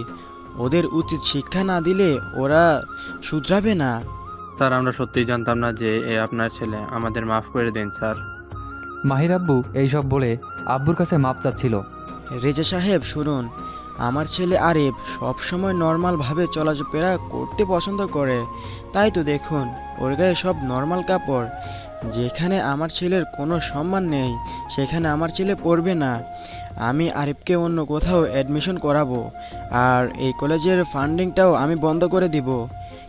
ওদের উচিত শিক্ষা না দিলে ওরা শুধরাবে না। স্যার আমরা সত্যিই জানতাম না যে এ আপনার ছেলে, আমাদের মাফ করে দিন স্যার। মাহির আব্বু এইসব বলে আব্বুর কাছে মাপ চাচ্ছিল। রেজা সাহেব শুনুন, আমার ছেলে আরিফ সবসময় নর্মালভাবে চলাফেরা করতে পছন্দ করে, তাই তো দেখুন ওর গায়ে সব নর্মাল কাপড়। যেখানে আমার ছেলের কোনো সম্মান নেই সেখানে আমার ছেলে পড়বে না। আমি আরিফকে অন্য কোথাও অ্যাডমিশন করাবো, আর এই কলেজের ফান্ডিংটাও আমি বন্ধ করে দিব।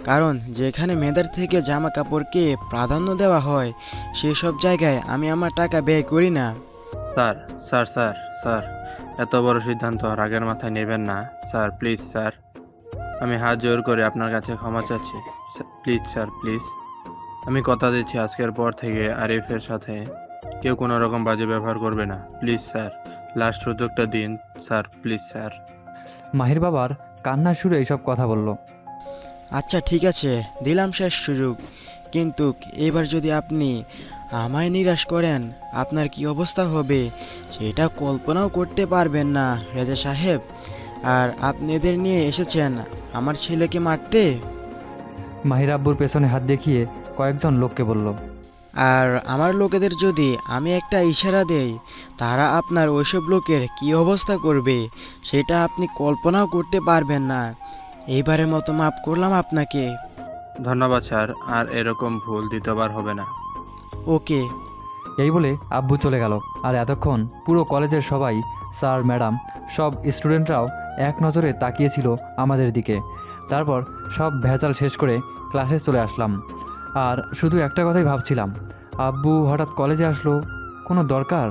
কারণ যেখানে মেয়েদের থেকে জামা কাপড়কে প্রাধান্য দেওয়া হয় সেসব জায়গায় আমি আমার টাকা ব্যয় করি না। স্যার স্যার স্যার স্যার এত বড় সিদ্ধান্ত রাগের মাথায় নেবেন না স্যার, প্লিজ স্যার। আমি হাত জোর করে আপনার কাছে ক্ষমা চাচ্ছি প্লিজ স্যার, প্লিজ। আমি কথা দিচ্ছি আজকের পর থেকে আরিফের সাথে কেউ কোনো রকম বাজে ব্যবহার করবে না, প্লিজ স্যার। লাস্ট সুযোগটা দিন স্যার, প্লিজ স্যার। মাহির বাবার কান্নার সুরে এইসব কথা বলল। আচ্ছা ঠিক আছে, দিলাম শেষ সুযোগ, কিন্তু এবার যদি আপনি আমায় নিরাশ করেন আপনার কি অবস্থা হবে সেটা কল্পনাও করতে পারবেন না রেজা সাহেব। আর আপনি এদের নিয়ে এসেছেন আমার ছেলেকে মারতে। মাহির আব্বুর পেছনে হাত দেখিয়ে কয়েকজন লোককে বলল। আর আমার লোকেদের যদি আমি একটা ইশারা দেই তারা আপনার ওইসব লোকের কি অবস্থা করবে সেটা আপনি কল্পনাও করতে পারবেন না। এইবারের মতো মাফ করলাম আপনাকে। ধন্যবাদ স্যার, আর এরকম ভুল দ্বিতীয়বার হবে না। ওকে। এই বলে আব্বু চলে গেল। আর এতক্ষণ পুরো কলেজের সবাই, স্যার ম্যাডাম সব স্টুডেন্টরাও এক নজরে তাকিয়েছিল আমাদের দিকে। তারপর সব ভেজাল শেষ করে ক্লাসে চলে আসলাম। আর শুধু একটা কথাই ভাবছিলাম, আব্বু হঠাৎ কলেজে আসলো কোনো দরকার,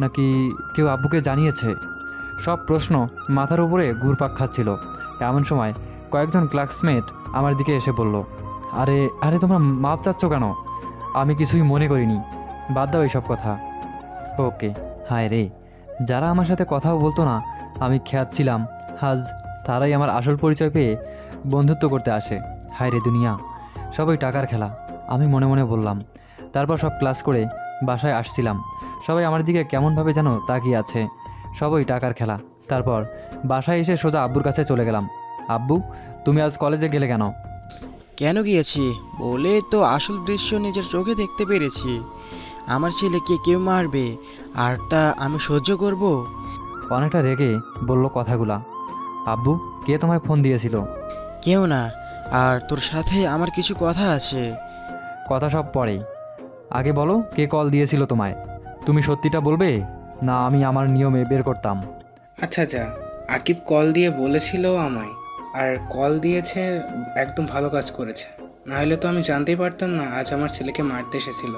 নাকি কেউ আব্বুকে জানিয়েছে? সব প্রশ্ন মাথার উপরে ঘুরপাক খাচ্ছিল। এমন সময় কয়েকজন ক্লাসমেট আমার দিকে এসে বলল, আরে আরে তোমরা মাপ চাচ্ছ কেন? আমি কিছুই মনে করিনি, বাদ দাও এইসব কথা। ওকে। হায় রে, যারা আমার সাথে কথাও বলতো না, আমি খ্যাত ছিলাম, আজ তারাই আমার আসল পরিচয় পেয়ে বন্ধুত্ব করতে আসে। হায় রে দুনিয়া, সবই টাকার খেলা, আমি মনে মনে বললাম। তারপর সব ক্লাস করে বাসায় আসছিলাম, সবাই আমার দিকে কেমনভাবে যেন তাকিয়ে আছে। সবই টাকার খেলা। তারপর বাসায় এসে সোজা আব্বুর কাছে চলে গেলাম। আব্বু, তুমি আজ কলেজে গেলে কেন? কেন গিয়েছি বলে তো আসল দৃশ্য নিজের চোখে দেখতে পেরেছি। আমার ছেলেকে কেউ মারবে আর তা আমি সহ্য করব? অনেকটা রেগে বলল কথাগুলা। আব্বু, কে তোমায় ফোন দিয়েছিল? কেউ না, আর তোর সাথে আমার কিছু কথা আছে। কথা সব পরে, আগে বলো কে কল দিয়েছিল তোমায়? তুমি সত্যিটা বলবে, না আমি আমার নিয়মে বের করতাম? আচ্ছা যা, আকিব কল দিয়ে বলেছিল আমায়, আর কল দিয়েছে, একদম ভালো কাজ করেছে। না হলে তো আমি জানতেই পারতাম না আজ আমার ছেলেকে মারতে এসেছিল।